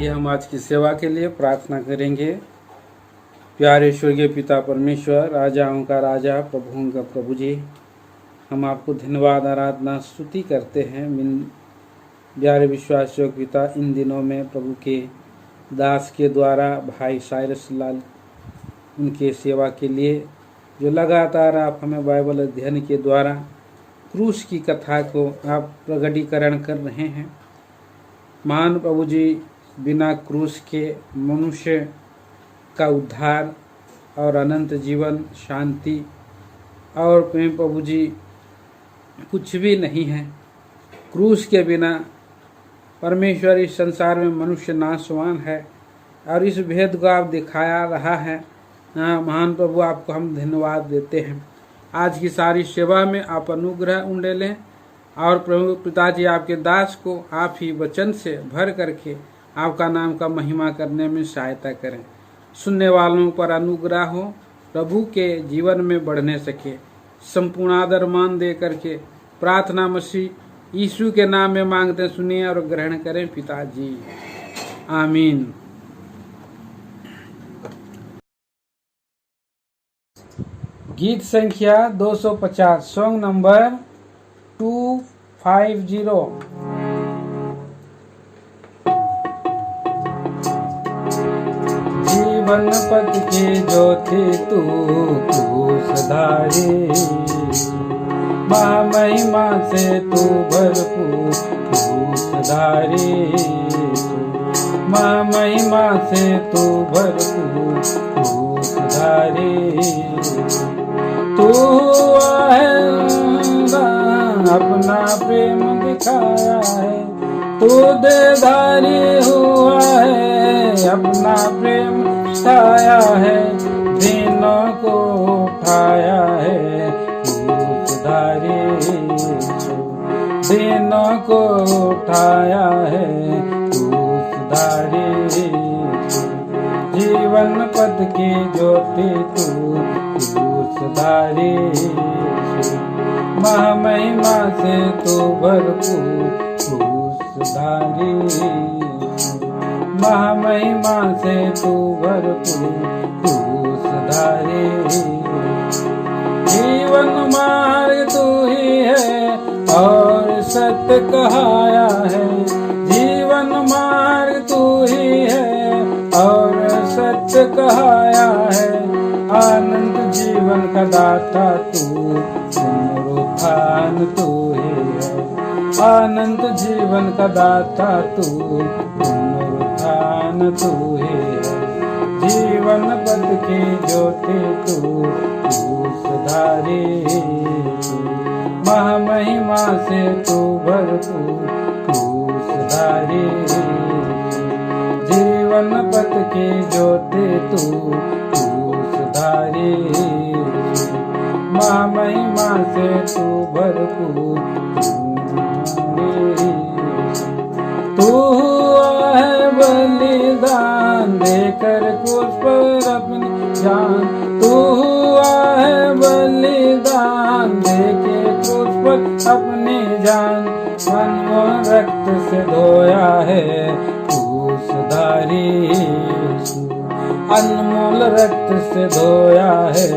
आइए हम आज की सेवा के लिए प्रार्थना करेंगे। प्यारे स्वर्गीय पिता परमेश्वर, राजाओं का राजा, प्रभुओं का प्रभु जी, हम आपको धन्यवाद, आराधना, स्तुति करते हैं। प्यारे विश्वासियों पिता, इन दिनों में प्रभु के दास के द्वारा भाई साइरस लाल उनके सेवा के लिए जो लगातार आप हमें बाइबल अध्ययन के द्वारा क्रूस की कथा को आप प्रगटीकरण कर रहे हैं। महान प्रभु जी, बिना क्रूस के मनुष्य का उद्धार और अनंत जीवन, शांति और प्रेम प्रभु जी कुछ भी नहीं है। क्रूस के बिना परमेश्वर इस संसार में मनुष्य नाशवान है और इस भेद को आप दिखाया रहा है। महान प्रभु, आपको हम धन्यवाद देते हैं। आज की सारी सेवा में आप अनुग्रह उंडेलें और प्रभु पिताजी आपके दास को आप ही वचन से भर करके आपका नाम का महिमा करने में सहायता करें। सुनने वालों पर अनुग्रह हो, प्रभु के जीवन में बढ़ने सके। संपूर्ण आदर मान दे करके प्रार्थना मसीह यीशु के नाम में मांगते, सुनिए और ग्रहण करें पिताजी, आमीन। गीत संख्या 250, सॉन्ग नंबर 250। जीवन पथ की ज्योति तू क्रूसधारी, महिमा से तू भरपूर क्रूसधारी, महिमा से तू भरपूर क्रूसधारी। तू अपना प्रेम दिखाया है, तू देधारी हुआ है, अपना प्रेम दिखाया है, दिनों को उठाया है क्रूसधारी, दिनों को उठाया है क्रूसधारी। जीवन पथ की ज्योति तू क्रूसधारी, महिमा से तू भरपूर क्रूसधारी, महिमा से तू भरपूर क्रूसधारी। जीवन मार्ग तू ही है और सत्य कहाया है, जीवन मार्ग तू ही है और सत्य कहाया है। आनंद जीवन का दाता तू, पुनरुत्थान तू ही है, आनंद जीवन का दाता तू, पुनरुत्थान तू ही है। जीवन पथ की ज्योति तू क्रूसधारी, महिमा से तू भरपूर क्रूसधारी। जीवन पथ की ज्योति तू क्रूसधारी, महिमा से तू भरपूर। तू है बलिदान देकर क्रूस पर अपनी जान, तू है बलिदान देके क्रूस पर अपनी जान। अनमोल रक्त से धोया है क्रूसधारी, अनमोल रक्त से धोया है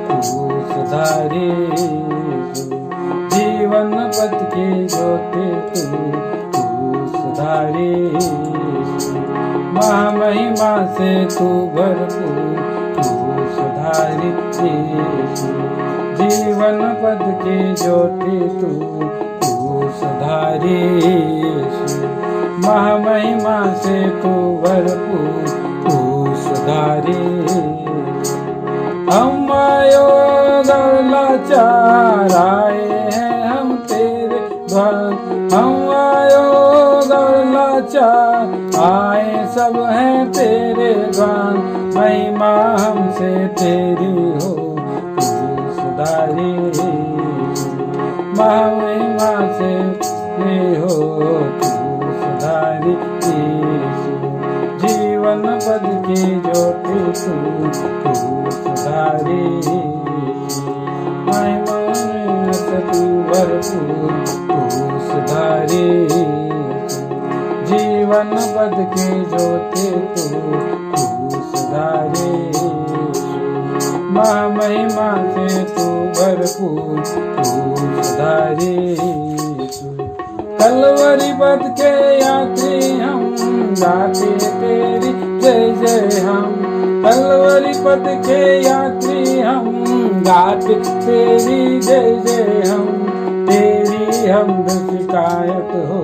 क्रूसधारी। जीवन पथ की ज्योति तू क्रूसधारी, महिमा से तू भरपूर क्रूसधारी। जीवन पथ की ज्योति तू क्रूसधारी, महिमा से तू भरपूर क्रूसधारी। हम आयो लाचार आए हैं हम तेरे द्वार, हम आयो लाचार आए सब हैं तेरे द्वार। महिमा हमसे तेरी हो क्रूसधारी, महिमा से हो क्रूसधारी। जीवन पद की ज्योति तू क्रूसधारी, महिमा से तू भरपूर क्रूसधारी। जीवन जीवन बद के जो थे तू सुधारे। महिमा से तू भरपूर तू सुधारे। कलवरी पद के यात्री हम गाते तेरी जय जय हम। कलवरी पद के यात्री हम गाते तेरी जय जय हम। तेरी हमद शिकायत हो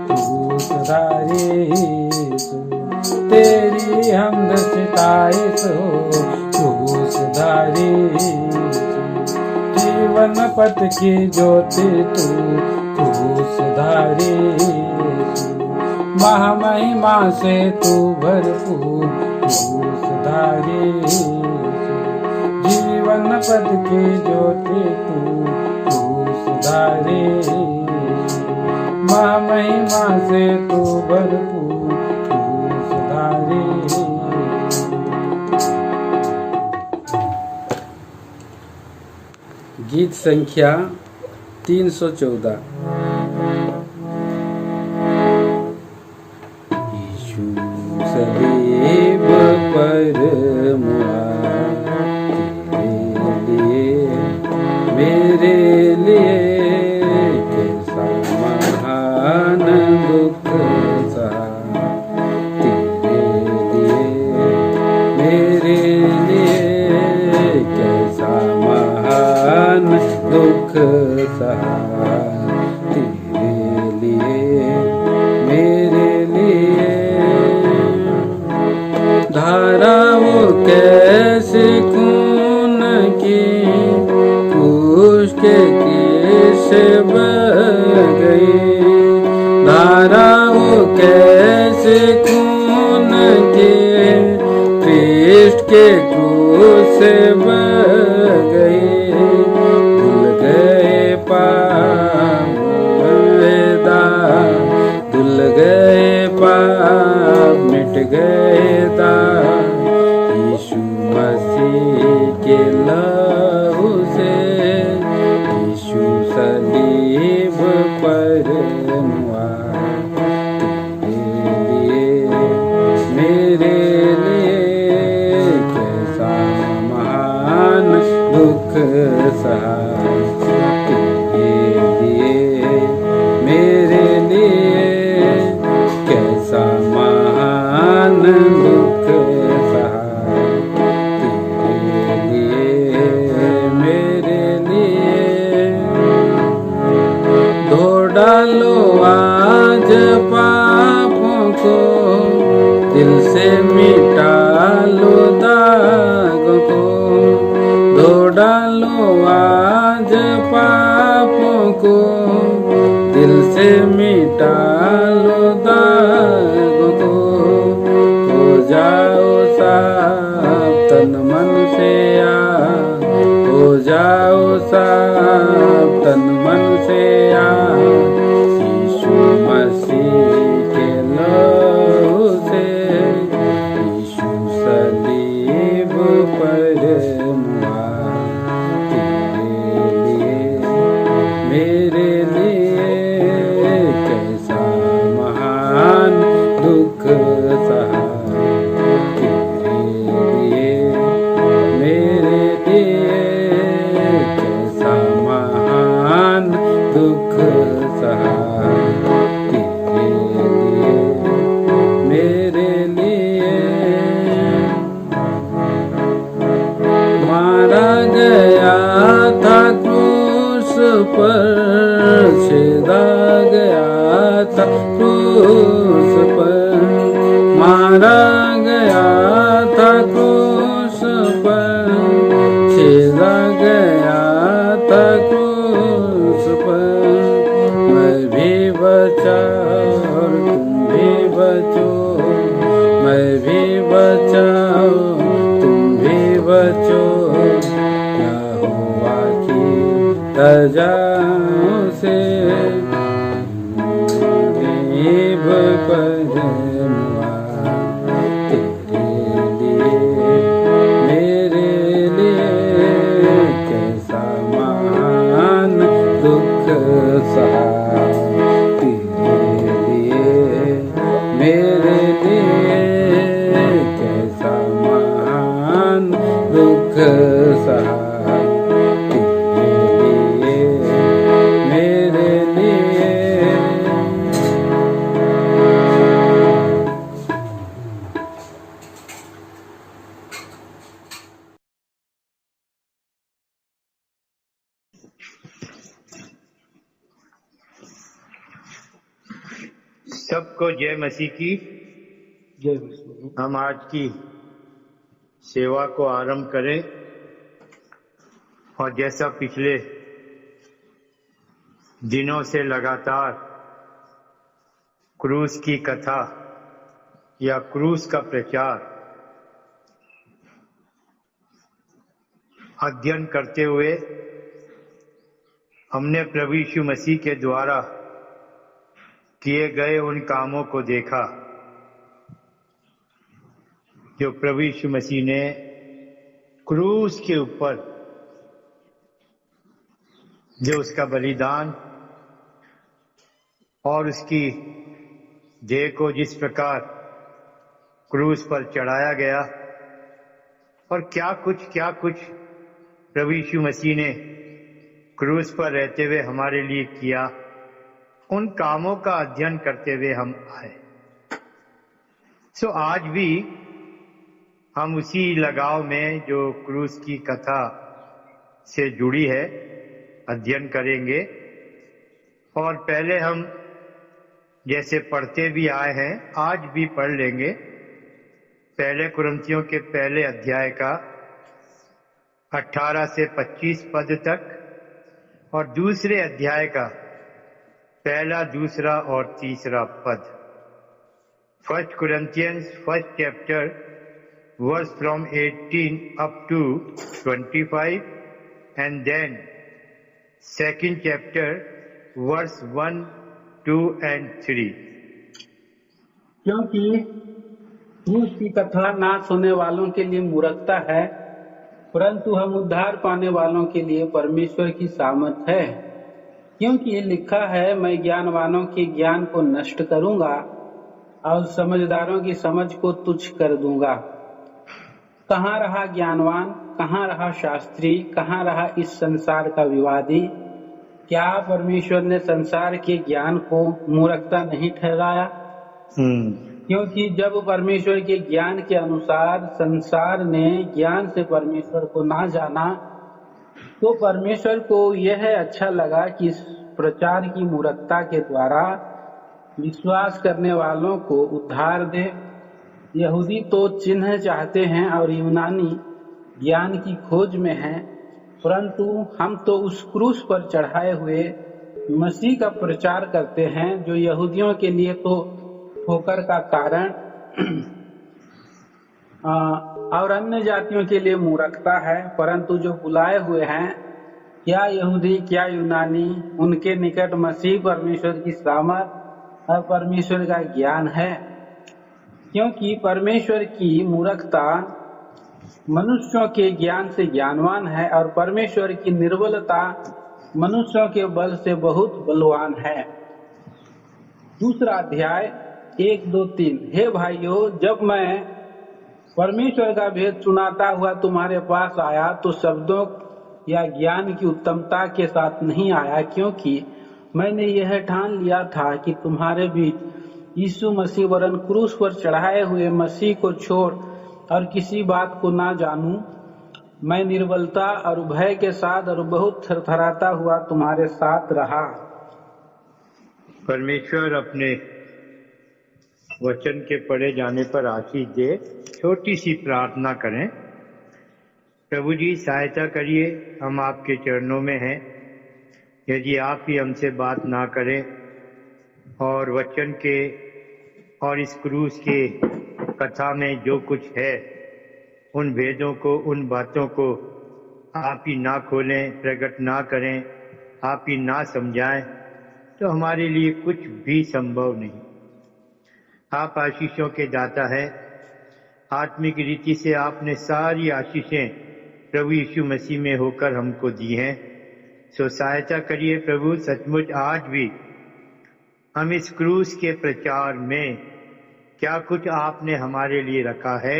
तू सुधारे। तेरी हमद शिकायत हो तू सुधारे। जीवन पथ की ज्योति तू सुधारे। महामहिमा से तू भरपूर तू सुधारे। जीवन पद की ज्योति तू सुधारे। महामहिमा से तू भरपूर तू सुधारे। गीत संख्या 314। यीशु सलीब पर मुआ तेरे लिए मेरे लिए कैसा महान दुख सहा। तेरे लिए मेरे लिए कैसा महान दुख सहा। तेरे लिए मेरे लिए धाराओं कैसे खून की क्रूस के कैसे बह गई। धाराओं कैसे खून के कृष्ण के क्रूस से बह गई। धुल गए पाप धुल गए पाप मिट गए दाग। यीशु मसीह के लहू से यीशु सलीब पर मुआ। तेरे लिए मेरे लिए कैसा महान दुख सहा। तेरे लिए मेरे लिए कैसा महान दुख सहा। तेरे लिए मेरे लिए धो डालो आज पापों को दिल से मिटा लो दाग को। धो डालो आज पापों को दिल से मिटा लो दाग को। हो जाओ साफ तन मन से हो जाओ साफ तन मन से यीशु मसीह के लहू से यीशु सलीब पर मुआ। तेरे लिए मेरे लिए कैसा महान दुख सहा। तेरे लिए मेरे लिए कैसा महान दुख सहा। तेरे लिए मेरे लिए मारा गया था क्रूस पर छेदा गया था क्रूस पर। मारा गया था क्रूस पर छेदा गया था क्रूस पर। मैं भी बचा और तुम भी बचो। मैं भी बचाओ तुम भी बचो। क्या हुआ कि सजाओं से देव पर मुआ। तेरे लिए मेरे लिए कैसा महान दुख सहा। तेरे लिए सहा मेरे लिए। सबको जय मसीह की। जय मसीह। हम आज की सेवा को आरंभ करें और जैसा पिछले दिनों से लगातार क्रूस की कथा या क्रूस का प्रचार अध्ययन करते हुए हमने प्रभु यीशु मसीह के द्वारा किए गए उन कामों को देखा जो प्रभु यीशु मसीह ने क्रूस के ऊपर जो उसका बलिदान और उसकी देह को जिस प्रकार क्रूस पर चढ़ाया गया और क्या कुछ प्रभु यीशु मसीह ने क्रूस पर रहते हुए हमारे लिए किया, उन कामों का अध्ययन करते हुए हम आए। आज भी हम उसी लगाव में जो क्रूस की कथा से जुड़ी है अध्ययन करेंगे। और पहले हम जैसे पढ़ते भी आए हैं आज भी पढ़ लेंगे पहले कुरिन्थियों के पहले अध्याय का 18 से 25 पद तक और दूसरे अध्याय का पहला, दूसरा और तीसरा पद। First Corinthians first chapter verse from 18 up to 25 and then second chapter verse 1, 2 and 3। क्योंकि क्रूस की कथा ना सुनने वालों के लिए मूर्खता है, परंतु हम उद्धार पाने वालों के लिए परमेश्वर की सामर्थ है। क्योंकि लिखा है, मैं ज्ञानवानों के ज्ञान को नष्ट करूंगा और समझदारों की समझ को तुच्छ कर दूंगा। कहाँ रहा ज्ञानवान, कहाँ रहा शास्त्री, कहाँ रहा इस संसार का विवादी? क्या परमेश्वर ने संसार के ज्ञान को मूर्खता नहीं ठहराया? क्योंकि जब परमेश्वर के ज्ञान के अनुसार संसार ने ज्ञान से परमेश्वर को ना जाना, तो परमेश्वर को यह अच्छा लगा कि इस प्रचार की मूर्खता के द्वारा विश्वास करने वालों को उद्धार दे। यहूदी तो चिन्ह चाहते हैं और यूनानी ज्ञान की खोज में हैं, परंतु हम तो उस क्रूस पर चढ़ाए हुए मसीह का प्रचार करते हैं, जो यहूदियों के लिए तो ठोकर का कारण और अन्य जातियों के लिए मूर्खता है, परंतु जो बुलाए हुए हैं, क्या यहूदी क्या यूनानी, उनके निकट मसीह परमेश्वर की सामर्थ और परमेश्वर का ज्ञान है। क्योंकि परमेश्वर की मूर्खता मनुष्यों के ज्ञान से ज्ञानवान है और परमेश्वर की निर्बलता मनुष्यों के बल से बहुत बलवान है। दूसरा अध्याय 1, 2, 3। हे भाइयों, जब मैं परमेश्वर का भेद सुनाता हुआ तुम्हारे पास आया तो शब्दों या ज्ञान की उत्तमता के साथ नहीं आया, क्योंकि मैंने यह ठान लिया था कि तुम्हारे बीच यीशु मसीह वरन क्रूस पर चढ़ाए हुए मसीह को छोड़ और किसी बात को ना जानूं। मैं निर्बलता और भय के साथ और बहुत थरथराता हुआ तुम्हारे साथ रहा। परमेश्वर अपने वचन के पढ़े जाने पर आशीष दे। छोटी सी प्रार्थना करें। प्रभु जी, सहायता करिए, हम आपके चरणों में हैं। यदि आप ही हमसे बात ना करें और वचन के और इस क्रूस के कथा में जो कुछ है, उन भेदों को, उन बातों को आप ही ना खोलें, प्रकट ना करें, आप ही ना समझाएं, तो हमारे लिए कुछ भी संभव नहीं। आप आशीषों के दाता हैं। आत्मिक रीति से आपने सारी आशीषें प्रभु यीशु मसीह में होकर हमको दी हैं। सहायता करिए प्रभु, सचमुच आज भी हम इस क्रूस के प्रचार में क्या कुछ आपने हमारे लिए रखा है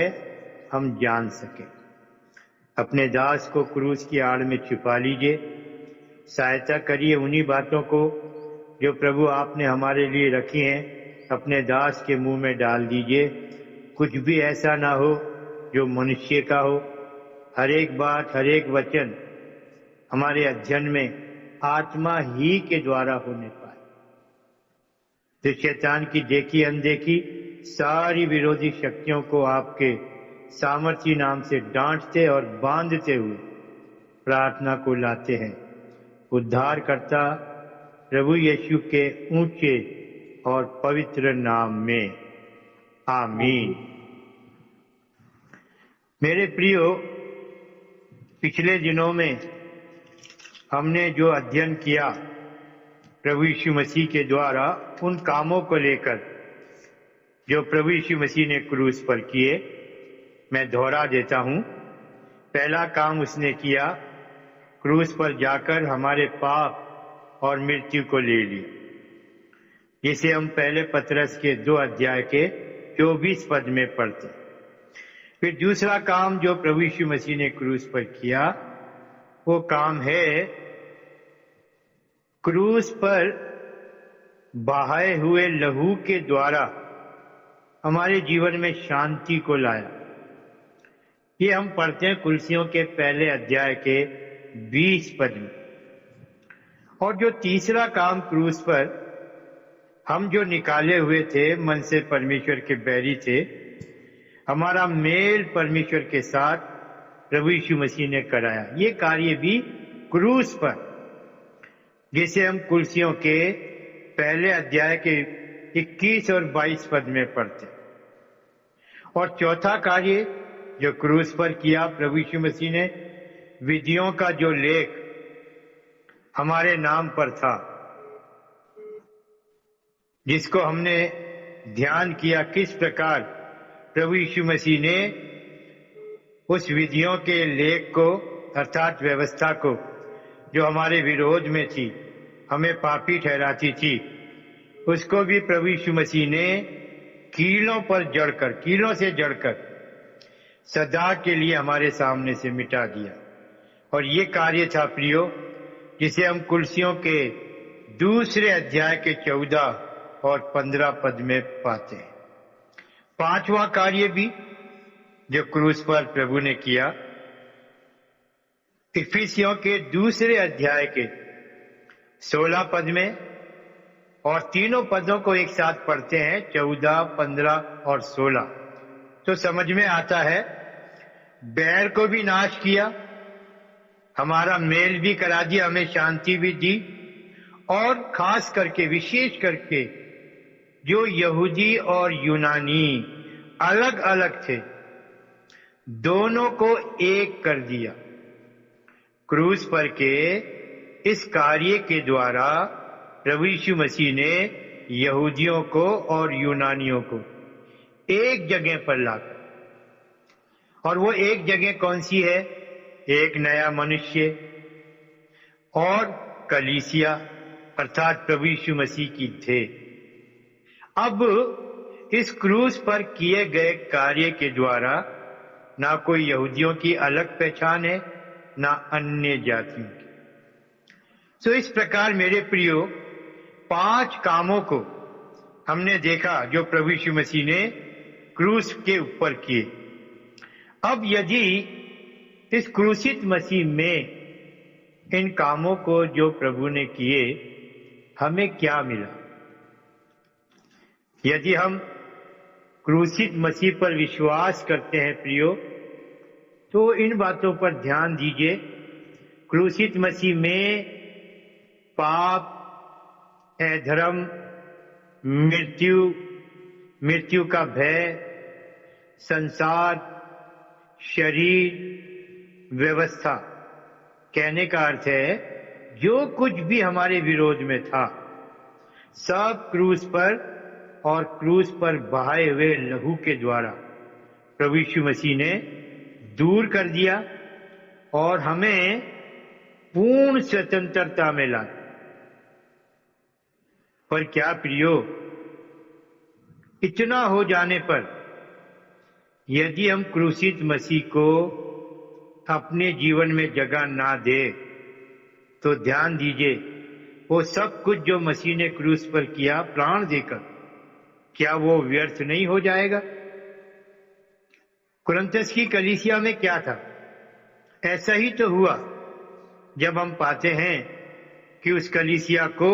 हम जान सकें। अपने दास को क्रूस की आड़ में छिपा लीजिए। सहायता करिए उन्हीं बातों को जो प्रभु आपने हमारे लिए रखी हैं अपने दास के मुंह में डाल दीजिए। कुछ भी ऐसा ना हो जो मनुष्य का हो। हर एक बात, हर एक वचन हमारे अध्ययन में आत्मा ही के द्वारा होने पाए। तो शैतान की देखी अनदेखी सारी विरोधी शक्तियों को आपके सामर्थी नाम से डांटते और बांधते हुए प्रार्थना को लाते हैं उद्धारकर्ता प्रभु यीशु के ऊंचे और पवित्र नाम में, आमीन। मेरे प्रियो, पिछले दिनों में हमने जो अध्ययन किया प्रभु यीशु मसीह के द्वारा उन कामों को लेकर जो प्रभु यीशु मसीह ने क्रूस पर किए, मैं दोहरा देता हूं। पहला काम उसने किया, क्रूस पर जाकर हमारे पाप और मृत्यु को ले लिया, जिसे हम पहले पतरस के 2 अध्याय के 24 पद में पढ़ते। फिर दूसरा काम जो प्रभु यीशु मसीह ने क्रूस पर किया, वो काम है क्रूस पर बहाए हुए लहू के द्वारा हमारे जीवन में शांति को लाया। ये हम पढ़ते हैं कुलसियों के पहले अध्याय के 20 पद में। और जो तीसरा काम क्रूस पर हम जो निकाले हुए थे, मन से परमेश्वर के बैरी थे, हमारा मेल परमेश्वर के साथ प्रभु यीशु मसीह ने कराया। ये कार्य भी क्रूस पर, जिसे हम कुलसियों के पहले अध्याय के 21 और 22 पद में पढ़ते। और चौथा कार्य जो क्रूस पर किया प्रभु यीशु मसीह ने, विधियों का जो लेख हमारे नाम पर था, जिसको हमने ध्यान किया किस प्रकार प्रभु यीशु मसीह ने उस विधियों के लेख को अर्थात व्यवस्था को जो हमारे विरोध में थी, हमें पापी ठहराती थी, उसको भी प्रभु यीशु मसीह ने कीलों से जड़कर सदा के लिए हमारे सामने से मिटा दिया। और ये कार्य था प्रियो, जिसे हम कुलसियों के दूसरे अध्याय के 14 और 15 पद में पाते हैं। पांचवा कार्य भी जो क्रूस पर प्रभु ने किया, इफिसियों के दूसरे अध्याय के 16 पद में, और तीनों पदों को एक साथ पढ़ते हैं 14, 15 और 16, तो समझ में आता है बैर को भी नाश किया, हमारा मेल भी करा दिया, हमें शांति भी दी, और खास करके विशेष करके जो यहूदी और यूनानी अलग अलग थे, दोनों को एक कर दिया। क्रूस पर के इस कार्य के द्वारा प्रभु यीशु मसीह ने यहूदियों को और यूनानियों को एक जगह पर लाकर, और वो एक जगह कौन सी है? एक नया मनुष्य और कलीसिया अर्थात प्रभु यीशु मसीह की थे। अब इस क्रूस पर किए गए कार्य के द्वारा ना कोई यहूदियों की अलग पहचान है, ना अन्य जातियों की। तो इस प्रकार मेरे प्रियो, 5 कामों को हमने देखा जो प्रभु यीशु मसीह ने क्रूस के ऊपर किए। अब यदि इस क्रूसित मसीह में इन कामों को जो प्रभु ने किए, हमें क्या मिला? यदि हम क्रूसित मसीह पर विश्वास करते हैं प्रियो, तो इन बातों पर ध्यान दीजिए। क्रूसित मसीह में पाप, अधर्म, मृत्यु का भय, संसार, शरीर, व्यवस्था, कहने का अर्थ है जो कुछ भी हमारे विरोध में था, सब क्रूस पर और क्रूस पर बहाए हुए लहू के द्वारा प्रभु यीशु मसीह ने दूर कर दिया और हमें पूर्ण स्वतंत्रता में ला। पर क्या प्रियो, इतना हो जाने पर यदि हम क्रूसित मसीह को अपने जीवन में जगह ना दे तो ध्यान दीजिए, वो सब कुछ जो मसीह ने क्रूस पर किया प्राण देकर, क्या वो व्यर्थ नहीं हो जाएगा? कुरिन्थस की कलीसिया में क्या था? ऐसा ही तो हुआ जब हम पाते हैं कि उस कलीसिया को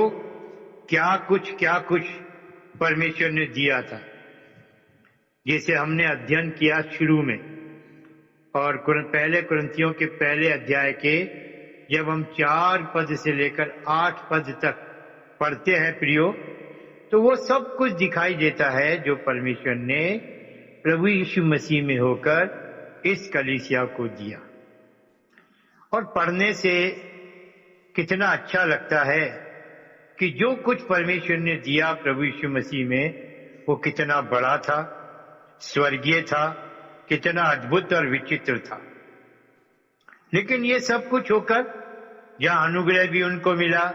क्या कुछ परमेश्वर ने दिया था, जिसे हमने अध्ययन किया शुरू में। और पहले कुरिन्थियों के पहले अध्याय के जब हम 4 पद से लेकर 8 पद तक पढ़ते हैं प्रियो, तो वो सब कुछ दिखाई देता है जो परमेश्वर ने प्रभु यीशु मसीह में होकर इस कलीसिया को दिया। और पढ़ने से कितना अच्छा लगता है कि जो कुछ परमेश्वर ने दिया प्रभु यीशु मसीह में वो कितना बड़ा था, स्वर्गीय था, कितना अद्भुत और विचित्र था। लेकिन ये सब कुछ होकर जहां अनुग्रह भी उनको मिला,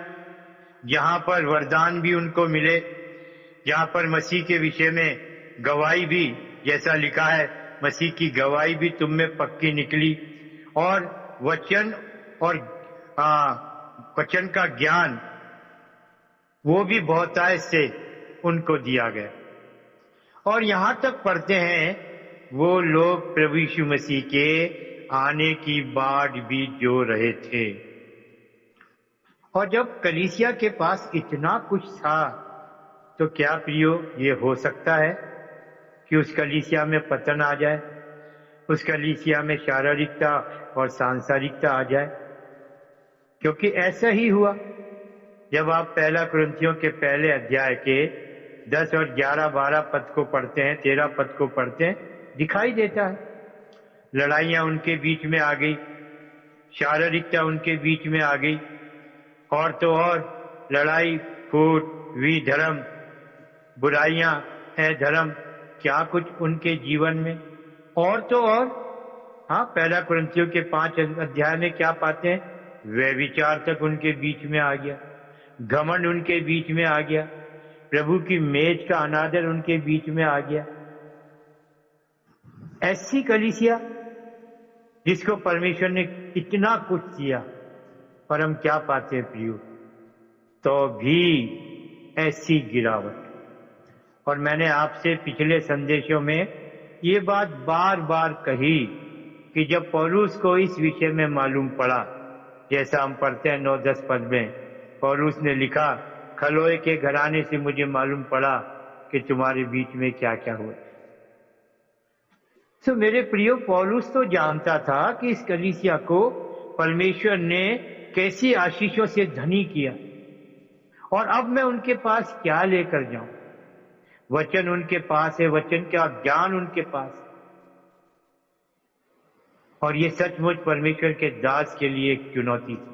जहां पर वरदान भी उनको मिले, जहां पर मसीह के विषय में गवाही भी, जैसा लिखा है, मसीह की गवाही भी तुम में पक्की निकली, और वचन और वचन का ज्ञान वो भी बहुतायत से उनको दिया गया। और यहां तक पढ़ते हैं वो लोग प्रभु यीशु मसीह के आने की बाट भी जो रहे थे। और जब कलीसिया के पास इतना कुछ था तो क्या प्रियो ये हो सकता है कि उस कलीसिया में पतन आ जाए, उस कलीसिया में शारीरिकता और सांसारिकता आ जाए? क्योंकि ऐसा ही हुआ जब आप पहला कुरिन्थियों के पहले अध्याय के 10 और 11, 12 पद को पढ़ते हैं, 13 पद को पढ़ते हैं, दिखाई देता है लड़ाइयां उनके बीच में आ गई, शारीरिकता उनके बीच में आ गई, और तो और लड़ाई फूट, विधर्म, बुराइयां, अधर्म, क्या कुछ उनके जीवन में। और तो और पहला कुरिन्थियों के 5 अध्याय में क्या पाते हैं? व्यभिचार तक उनके बीच में आ गया, घमंड उनके बीच में आ गया, प्रभु की मेज का अनादर उनके बीच में आ गया। ऐसी कलीसिया जिसको परमेश्वर ने इतना कुछ दिया, पर हम क्या पाते हैं प्रियो? तो भी ऐसी गिरावट। और मैंने आपसे पिछले संदेशों में ये बात बार बार कही कि जब पौलुस को इस विषय में मालूम पड़ा, जैसा हम पढ़ते हैं 9-10 पद में, पौलुस ने लिखा, खलोए के घराने से मुझे मालूम पड़ा कि तुम्हारे बीच में क्या क्या हुआ। तो मेरे प्रियो, पौलुस तो जानता था कि इस कलीसिया को परमेश्वर ने कैसी आशीषों से धनी किया, और अब मैं उनके पास क्या लेकर जाऊं? वचन उनके पास है, वचन का ज्ञान उनके पास, और ये सचमुच परमेश्वर के दास के लिए एक चुनौती थी।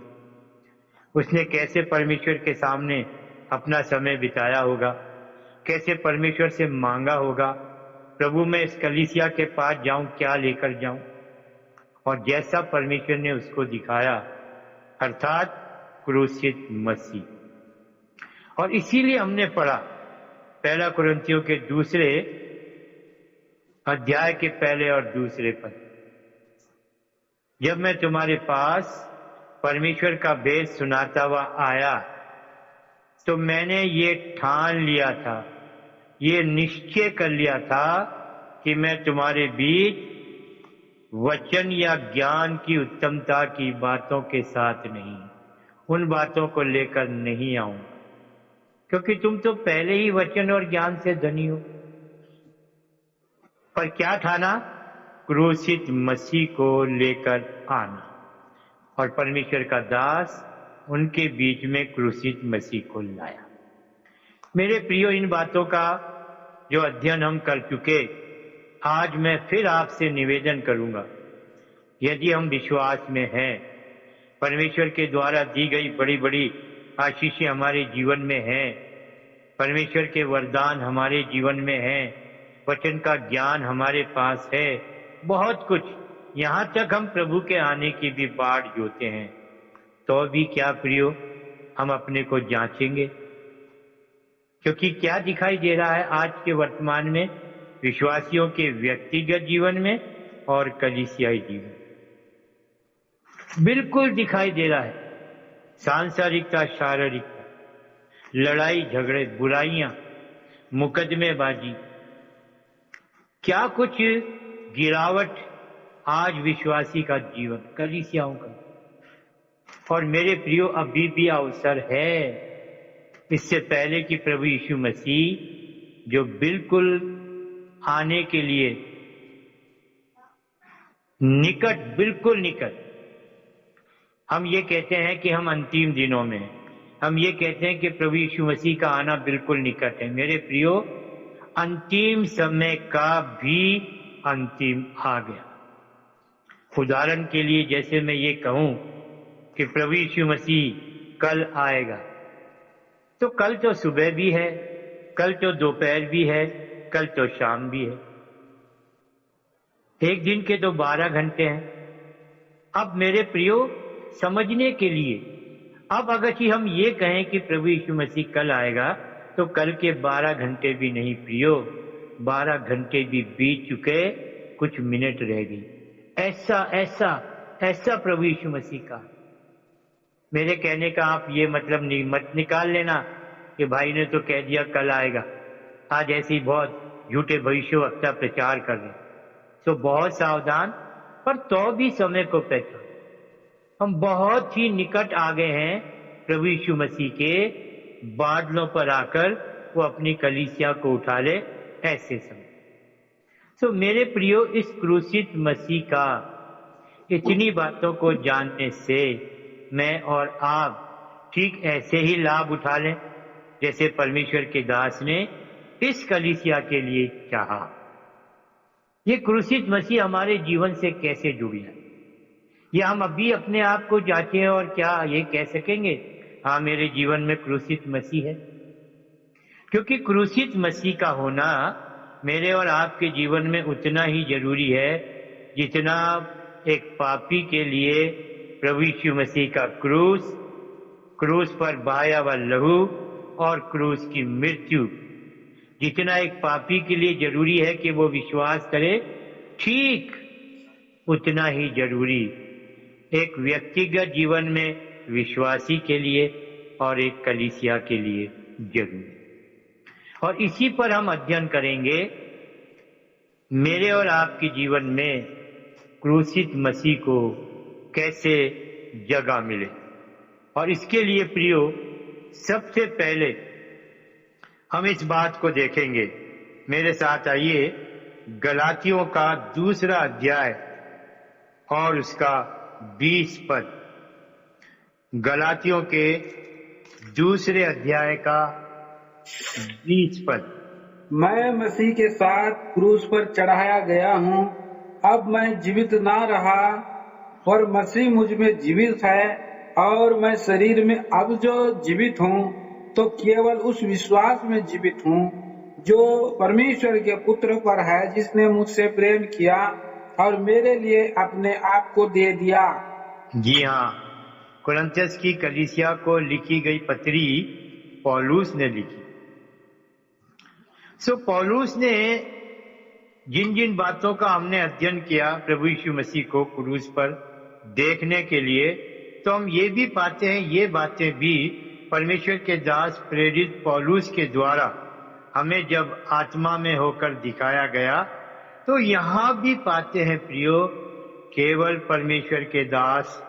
उसने कैसे परमेश्वर के सामने अपना समय बिताया होगा, कैसे परमेश्वर से मांगा होगा, प्रभु मैं इस कलीसिया के पास जाऊं, क्या लेकर जाऊं? और जैसा परमेश्वर ने उसको दिखाया, अर्थात क्रूसित मसीह। और इसीलिए हमने पढ़ा पहला कुरिन्थियों के 2 अध्याय के पहले और दूसरे पद, जब मैं तुम्हारे पास परमेश्वर का भेद सुनाता हुआ आया तो मैंने ये ठान लिया था, ये निश्चय कर लिया था कि मैं तुम्हारे बीच वचन या ज्ञान की उत्तमता की बातों के साथ नहीं, उन बातों को लेकर नहीं आऊंगा, क्योंकि तुम तो पहले ही वचन और ज्ञान से धनी हो। पर क्या ठाना? क्रूसित मसीह को लेकर आना, और परमेश्वर का दास उनके बीच में क्रूसित मसीह को लाया। मेरे प्रियो, इन बातों का जो अध्ययन हम कर चुके, आज मैं फिर आपसे निवेदन करूंगा, यदि हम विश्वास में हैं, परमेश्वर के द्वारा दी गई बड़ी बड़ी आशीषें हमारे जीवन में हैं, परमेश्वर के वरदान हमारे जीवन में हैं, वचन का ज्ञान हमारे पास है, बहुत कुछ, यहां तक हम प्रभु के आने की भी बाट जोते हैं, तो भी क्या प्रियो हम अपने को जांचेंगे? क्योंकि क्या दिखाई दे रहा है आज के वर्तमान में विश्वासियों के व्यक्तिगत जीवन में और कलीसियाई जीवन? बिल्कुल दिखाई दे रहा है। सांसारिकता, शारीरिकता, लड़ाई झगड़े, बुराइयां, मुकदमेबाजी, क्या कुछ गिरावट आज विश्वासी का जीवन, कलीसियाओं का। और मेरे प्रियो, अभी भी अवसर है, इससे पहले कि प्रभु यीशु मसीह जो बिल्कुल आने के लिए निकट, बिल्कुल निकट। हम ये कहते हैं कि हम अंतिम दिनों में हैं, हम ये कहते हैं कि प्रभु यीशु मसीह का आना बिल्कुल निकट है। मेरे प्रियो, अंतिम समय का भी अंतिम आ गया। उदाहरण के लिए जैसे मैं ये कहूं कि प्रभु यीशु मसीह कल आएगा, तो कल तो सुबह भी है, कल तो दोपहर भी है, कल तो शाम भी है। एक दिन के तो 12 घंटे हैं। अब मेरे प्रियो, समझने के लिए, अब अगर कि हम ये कहें कि प्रभु यीशु मसीह कल आएगा, तो कल के 12 घंटे भी नहीं प्रियो, 12 घंटे भी बीत चुके, कुछ मिनट रह गई। ऐसा ऐसा ऐसा प्रभु यीशु मसीह का। मेरे कहने का आप ये मतलब मत निकाल लेना कि भाई ने तो कह दिया कल आएगा। आज ऐसे ही बहुत झूठे भविष्यवक्ता प्रचार कर रहे, तो बहुत सावधान, पर तो भी समय को पहचान। हम बहुत ही निकट आ गए हैं प्रभु यीशु मसीह के बादलों पर आकर वो अपनी कलीसिया को उठा ले, ऐसे समय। तो मेरे प्रियो, इस क्रूसित मसीह का इतनी बातों को जानने से मैं और आप ठीक ऐसे ही लाभ उठा लें जैसे परमेश्वर के दास ने इस कलीसिया के लिए चाहा। ये क्रूसित मसीह हमारे जीवन से कैसे जुड़ गया, ये हम अभी अपने आप को जांचें और क्या ये कह सकेंगे, हाँ मेरे जीवन में क्रूसित मसीह है। क्योंकि क्रूसित मसीह का होना मेरे और आपके जीवन में उतना ही जरूरी है जितना एक पापी के लिए प्रभु यीशु मसीह का क्रूस, क्रूस पर बहाया हुआ लहू और क्रूस की मृत्यु, जितना एक पापी के लिए जरूरी है कि वो विश्वास करे, ठीक उतना ही जरूरी एक व्यक्तिगत जीवन में विश्वासी के लिए और एक कलीसिया के लिए जरूरी। और इसी पर हम अध्ययन करेंगे, मेरे और आपके जीवन में क्रूसित मसीह को कैसे जगह मिले। और इसके लिए प्रियो, सबसे पहले हम इस बात को देखेंगे। मेरे साथ आइए, गलातियों का 2 अध्याय और उसका 20 पद। गलातियों के 2 अध्याय का 20 पद। मैं मसीह के साथ क्रूस पर चढ़ाया गया हूँ। अब मैं जीवित ना रहा, पर मसीह मुझ में जीवित है। और मैं शरीर में अब जो जीवित हूँ, तो केवल उस विश्वास में जीवित हूँ जो परमेश्वर के पुत्र पर है, जिसने मुझसे प्रेम किया और मेरे लिए अपने आप को दे दिया। जी हाँ, कुरिन्थियस की कलीसिया को लिखी गई पत्री पौलुस ने लिखी। पौलुस ने जिन जिन बातों का हमने अध्ययन किया प्रभु यीशु मसीह को क्रूस पर देखने के लिए, तो हम ये भी पाते हैं, ये बातें भी परमेश्वर के दास प्रेरित पौलुस के द्वारा हमें जब आत्मा में होकर दिखाया गया, तो यहाँ भी पाते हैं प्रियो, केवल परमेश्वर के दास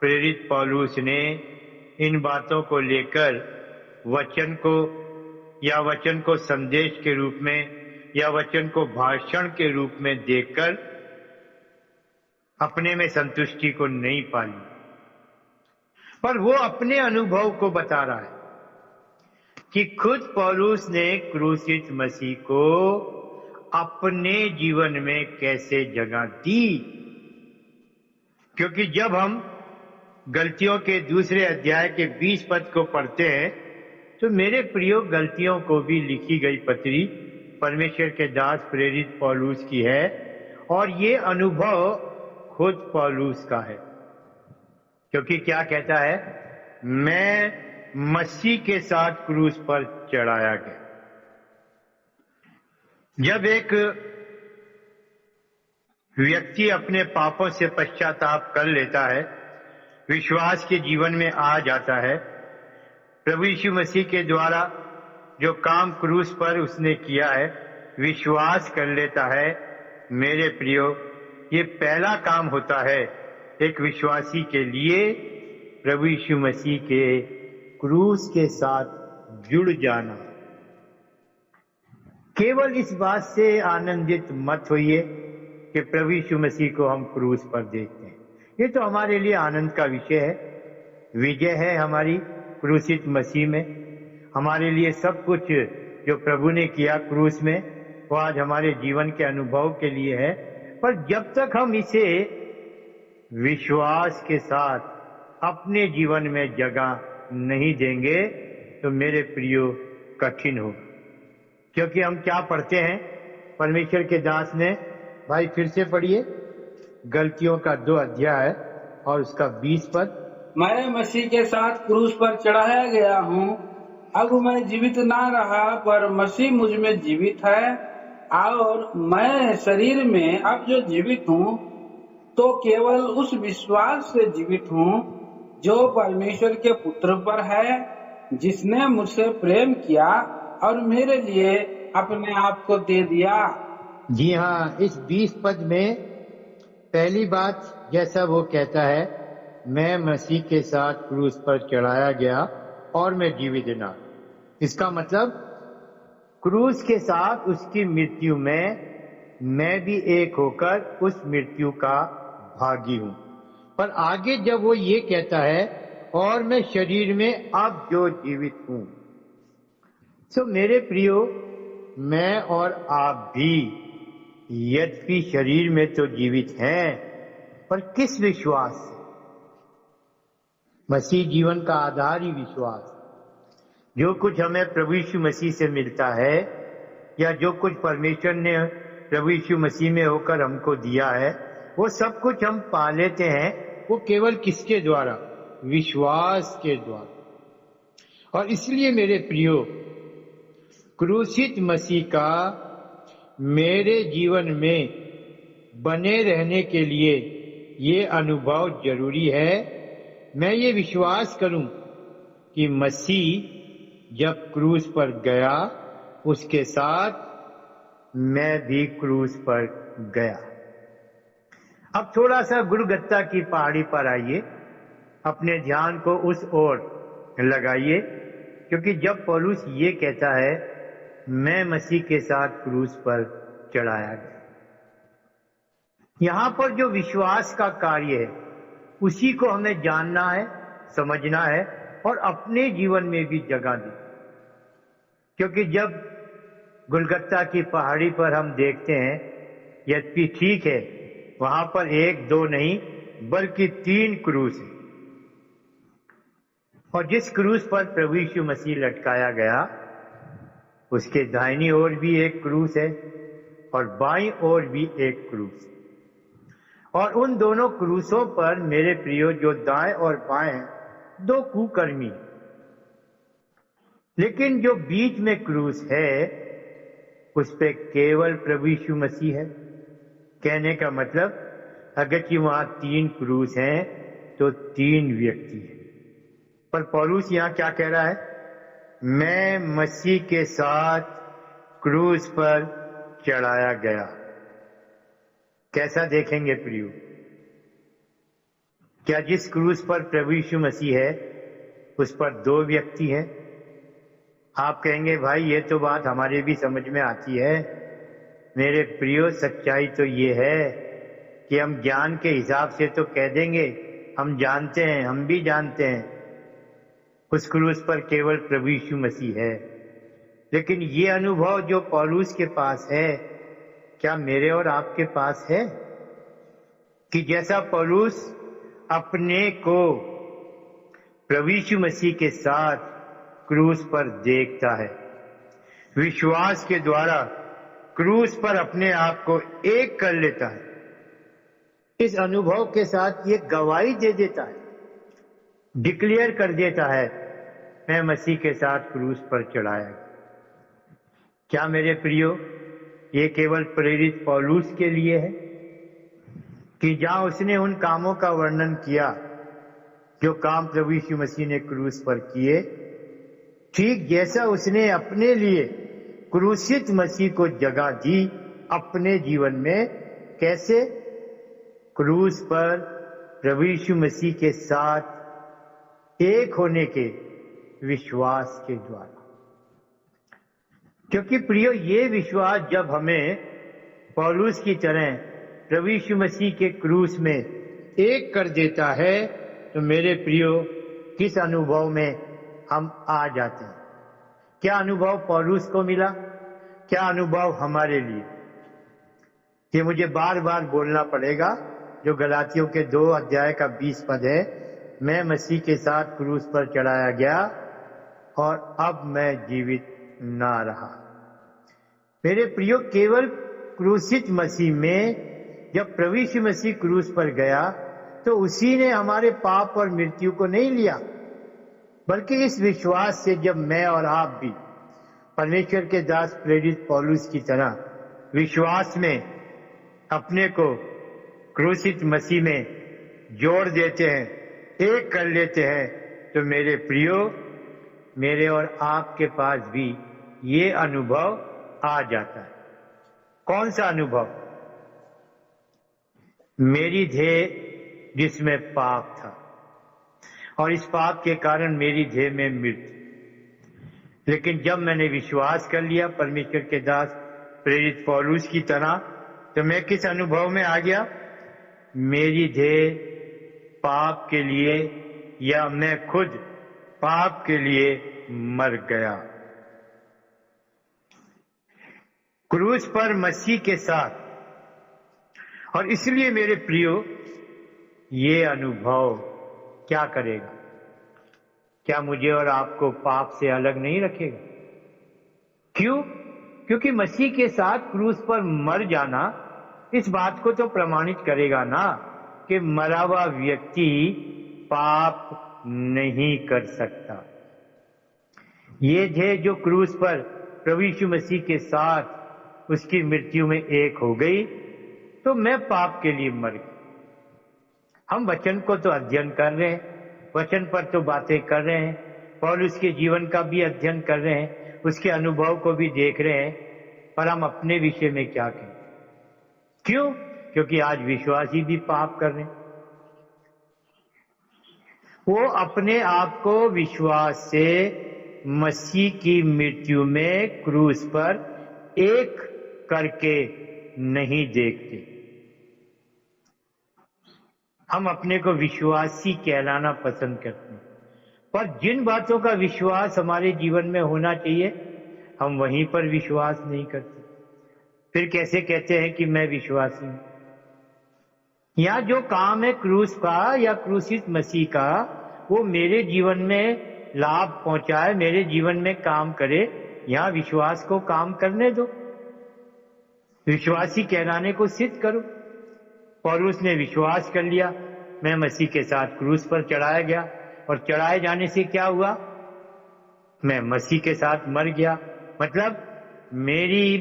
प्रेरित पौलुस ने इन बातों को लेकर वचन को, या वचन को संदेश के रूप में, या वचन को भाषण के रूप में देखकर अपने में संतुष्टि को नहीं पाली, पर वो अपने अनुभव को बता रहा है कि खुद पौलुस ने क्रूसित मसीह को अपने जीवन में कैसे जगह दी। क्योंकि जब हम गलतियों के 2 अध्याय के 20 पद को पढ़ते हैं, तो मेरे प्रियो, गलतियों को भी लिखी गई पत्री परमेश्वर के दास प्रेरित पौलुस की है, और ये अनुभव खुद पौलुस का है। क्योंकि क्या कहता है, मैं मसीह के साथ क्रूस पर चढ़ाया गया। जब एक व्यक्ति अपने पापों से पश्चाताप कर लेता है, विश्वास के जीवन में आ जाता है। प्रभु यीशु मसीह के द्वारा जो काम क्रूस पर उसने किया है, विश्वास कर लेता है। मेरे प्रियो, ये पहला काम होता है एक विश्वासी के लिए, प्रभु यीशु मसीह के क्रूस के साथ जुड़ जाना। केवल इस बात से आनंदित मत होइए कि प्रभु यीशु मसीह को हम क्रूस पर देखते हैं। ये तो हमारे लिए आनंद का विषय है, विजय है हमारी क्रूसित मसीह में। हमारे लिए सब कुछ जो प्रभु ने किया क्रूस में, वो आज हमारे जीवन के अनुभव के लिए है। पर जब तक हम इसे विश्वास के साथ अपने जीवन में जगह नहीं देंगे तो मेरे प्रियो कठिन होगा। क्योंकि हम क्या पढ़ते हैं, परमेश्वर के दास ने, भाई फिर से पढ़िए, गलतियों का 2 अध्याय और उसका 20 पद। मैं मसीह के साथ क्रूस पर चढ़ाया गया हूँ। अब मैं जीवित ना रहा, पर मसीह मुझ में जीवित है। और मैं शरीर में अब जो जीवित हूँ, तो केवल उस विश्वास से जीवित हूँ जो परमेश्वर के पुत्र पर है, जिसने मुझसे प्रेम किया और मेरे लिए अपने आप को दे दिया। जी हाँ, इस 20 पद में पहली बात जैसा वो कहता है, मैं मसीह के साथ क्रूस पर चढ़ाया गया और मैं जीवित ना। इसका मतलब क्रूस के साथ उसकी मृत्यु में मैं भी एक होकर उस मृत्यु का भागी हूं। पर आगे जब वो ये कहता है, और मैं शरीर में अब जो जीवित हूं, तो मेरे प्रियो, मैं और आप भी यद्यपि शरीर में तो जीवित हैं, पर किस विश्वास से? मसीह जीवन का आधार ही विश्वास। जो कुछ हमें प्रभु यीशु मसीह से मिलता है, या जो कुछ परमेश्वर ने प्रभु यीशु मसीह में होकर हमको दिया है, वो सब कुछ हम पा लेते हैं। वो केवल किसके द्वारा? विश्वास के द्वारा। और इसलिए मेरे प्रियो, क्रूसित मसीह का मेरे जीवन में बने रहने के लिए ये अनुभव जरूरी है। मैं ये विश्वास करूं कि मसीह जब क्रूस पर गया, उसके साथ मैं भी क्रूस पर गया। अब थोड़ा सा गुलगत्ता की पहाड़ी पर आइए, अपने ध्यान को उस ओर लगाइए, क्योंकि जब पौलुस ये कहता है मैं मसीह के साथ क्रूस पर चढ़ाया गया, यहां पर जो विश्वास का कार्य है उसी को हमें जानना है, समझना है और अपने जीवन में भी जगह दी। क्योंकि जब गुलगत्ता की पहाड़ी पर हम देखते हैं, यद्यपि ठीक है वहां पर 1 2 नहीं बल्कि 3 क्रूस है, और जिस क्रूस पर प्रभु यीशु मसीह लटकाया गया, उसके दाहिनी ओर भी एक क्रूस है और बाईं ओर भी एक क्रूस है। और उन दोनों क्रूसों पर मेरे प्रियो, जो दाएं और बाएं 2 कुकर्मी, लेकिन जो बीच में क्रूस है उस पे केवल प्रभु यीशु मसीह है। कहने का मतलब, अगर कि वहां 3 क्रूस हैं तो 3 व्यक्ति हैं। पर पौलुस यहां क्या कह रहा है? मैं मसीह के साथ क्रूस पर चढ़ाया गया। कैसा देखेंगे प्रियो? क्या जिस क्रूस पर प्रभु यीशु मसीह है उस पर 2 व्यक्ति हैं? आप कहेंगे भाई ये तो बात हमारे भी समझ में आती है। मेरे प्रियो, सच्चाई तो ये है कि हम ज्ञान के हिसाब से तो कह देंगे हम जानते हैं, हम भी जानते हैं उस क्रूस पर केवल प्रभु यीशु मसीह है। लेकिन ये अनुभव जो पौलुस के पास है, क्या मेरे और आपके पास है? कि जैसा पौलुस अपने को प्रभु यीशु मसीह के साथ क्रूस पर देखता है, विश्वास के द्वारा क्रूस पर अपने आप को एक कर लेता है, इस अनुभव के साथ ये गवाही दे देता है, डिक्लेयर कर देता है, मैं मसीह के साथ क्रूस पर चढ़ाया गया। क्या मेरे प्रियो, ये केवल प्रेरित पौलुस के लिए है कि जहां उसने उन कामों का वर्णन किया जो काम प्रभु यीशु मसीह ने क्रूस पर किए, ठीक जैसा उसने अपने लिए क्रूसित मसीह को जगह दी अपने जीवन में। कैसे? क्रूस पर प्रभु यीशु मसीह के साथ एक होने के विश्वास के द्वारा। क्योंकि प्रियो, ये विश्वास जब हमें पौलुस की तरह प्रभु यीशु मसीह के क्रूस में एक कर देता है, तो मेरे प्रियो, किस अनुभव में हम आ जाते हैं। क्या अनुभव पौलुस को मिला, क्या अनुभव हमारे लिए? ये मुझे बार बार बोलना पड़ेगा, जो गलातियों के 2 अध्याय का 20 पद है, मैं मसीह के साथ क्रूस पर चढ़ाया गया और अब मैं जीवित ना रहा। मेरे प्रियो, केवल क्रूसित मसीह में जब प्रभु यीशु मसीह क्रूस पर गया तो उसी ने हमारे पाप और मृत्यु को नहीं लिया, बल्कि इस विश्वास से जब मैं और आप भी परमेश्वर के दास प्रेरित पौलुस की तरह विश्वास में अपने को क्रूसित मसीह में जोड़ देते हैं, एक कर लेते हैं, तो मेरे प्रियो, मेरे और आपके पास भी ये अनुभव आ जाता है। कौन सा अनुभव? मेरी देह जिसमें पाप था और इस पाप के कारण मेरी देह में मृत्यु, लेकिन जब मैंने विश्वास कर लिया परमेश्वर के दास प्रेरित पौलुस की तरह, तो मैं किस अनुभव में आ गया? मेरी देह पाप के लिए, या मैं खुद पाप के लिए मर गया। क्रूस पर मसीह के साथ। और इसलिए मेरे प्रियो, ये अनुभव क्या करेगा? क्या मुझे और आपको पाप से अलग नहीं रखेगा? क्यों? क्योंकि मसीह के साथ क्रूस पर मर जाना इस बात को तो प्रमाणित करेगा ना कि मरा हुआ व्यक्ति पाप नहीं कर सकता। ये देह जो क्रूस पर प्रभु यीशु मसीह के साथ उसकी मृत्यु में एक हो गई, तो मैं पाप के लिए मर गया। हम वचन को तो अध्ययन कर रहे हैं, वचन पर तो बातें कर रहे हैं, पौलुस के जीवन का भी अध्ययन कर रहे हैं, उसके अनुभव को भी देख रहे हैं, पर हम अपने विषय में क्या कहें? क्यों? क्योंकि आज विश्वासी भी पाप कर रहे हैं। वो अपने आप को विश्वास से मसीह की मृत्यु में क्रूस पर एक करके नहीं देखते। हम अपने को विश्वासी कहलाना पसंद करते हैं, पर जिन बातों का विश्वास हमारे जीवन में होना चाहिए, हम वहीं पर विश्वास नहीं करते। फिर कैसे कहते हैं कि मैं विश्वासी हूं? यहाँ जो काम है क्रूस का या क्रूसित मसीह का, वो मेरे जीवन में लाभ पहुंचाए, मेरे जीवन में काम करे, यहाँ विश्वास को काम करने दो, विश्वासी कहलाने को सिद्ध करो। पौलुस ने विश्वास कर लिया, मैं मसीह के साथ क्रूस पर चढ़ाया गया, और चढ़ाए जाने से क्या हुआ? मैं मसीह के साथ मर गया। मतलब मेरी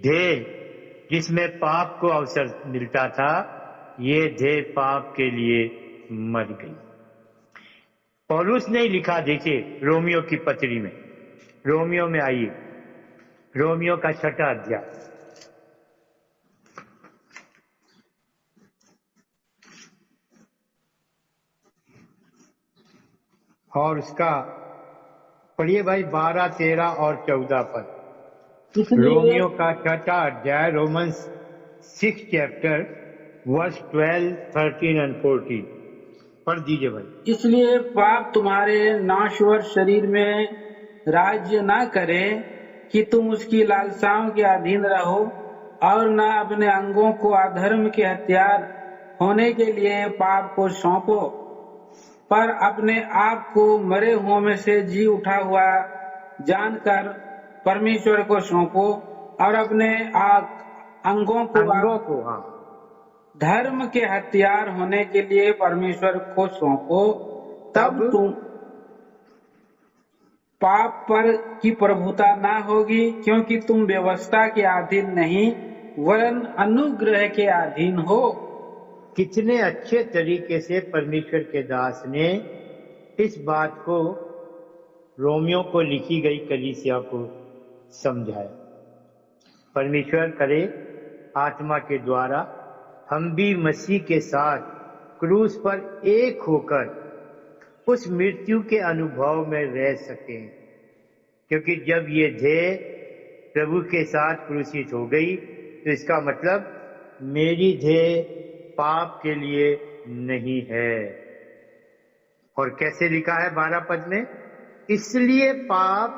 देह जिसमें पाप को अवसर मिलता था, ये देह पाप के लिए मर गई। पौलुस ने लिखा, देखिए रोमियो की पत्री में, रोमियो में आइए, रोमियो का 6वां अध्याय, और उसका पढ़िए भाई 12, 13 और 14 पद। रोमियो का 6वां अध्याय, रोमन्स 6 चैप्टर वर्स 12, 13 एंड 14 पढ़ दीजिए भाई। इसलिए पाप तुम्हारे नाश्वर शरीर में राज्य ना करे कि तुम उसकी लालसाओं के अधीन रहो, और न अपने अंगों को अधर्म के हथियार होने के लिए पाप को सौंपो, पर अपने आप को मरे हुओं में से जी उठा हुआ जानकर परमेश्वर को सौंपो, और अपने अंगों को धर्म के हथियार होने के लिए परमेश्वर को सौंपो। तब तुम पाप पर की प्रभुता ना होगी, क्योंकि तुम व्यवस्था के अधीन नहीं वरन अनुग्रह के अधीन हो। कितने अच्छे तरीके से परमेश्वर के दास ने इस बात को रोमियो को लिखी गई कलीसिया को समझाया। परमेश्वर करे आत्मा के द्वारा हम भी मसीह के साथ क्रूस पर एक होकर उस मृत्यु के अनुभव में रह सकें, क्योंकि जब ये देह प्रभु के साथ क्रूसित हो गई तो इसका मतलब मेरी देह पाप के लिए नहीं है। और कैसे लिखा है 12 पद में, इसलिए पाप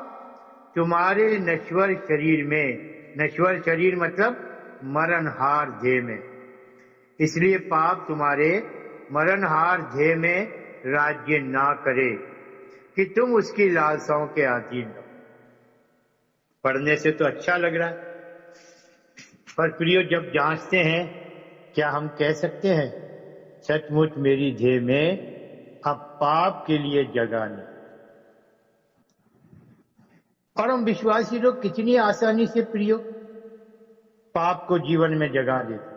तुम्हारे नश्वर शरीर में, नश्वर शरीर मतलब मरणहार देह में, इसलिए पाप तुम्हारे मरणहार देह में राज्य ना करे कि तुम उसकी लालसाओं के अधीन हो। पढ़ने से तो अच्छा लग रहा है, पर प्रियो जब जांचते हैं क्या हम कह सकते हैं सचमुच मेरी देह में अब पाप के लिए जगह नहीं। और हम विश्वासी लोग कितनी आसानी से प्रियो पाप को जीवन में जगह देते।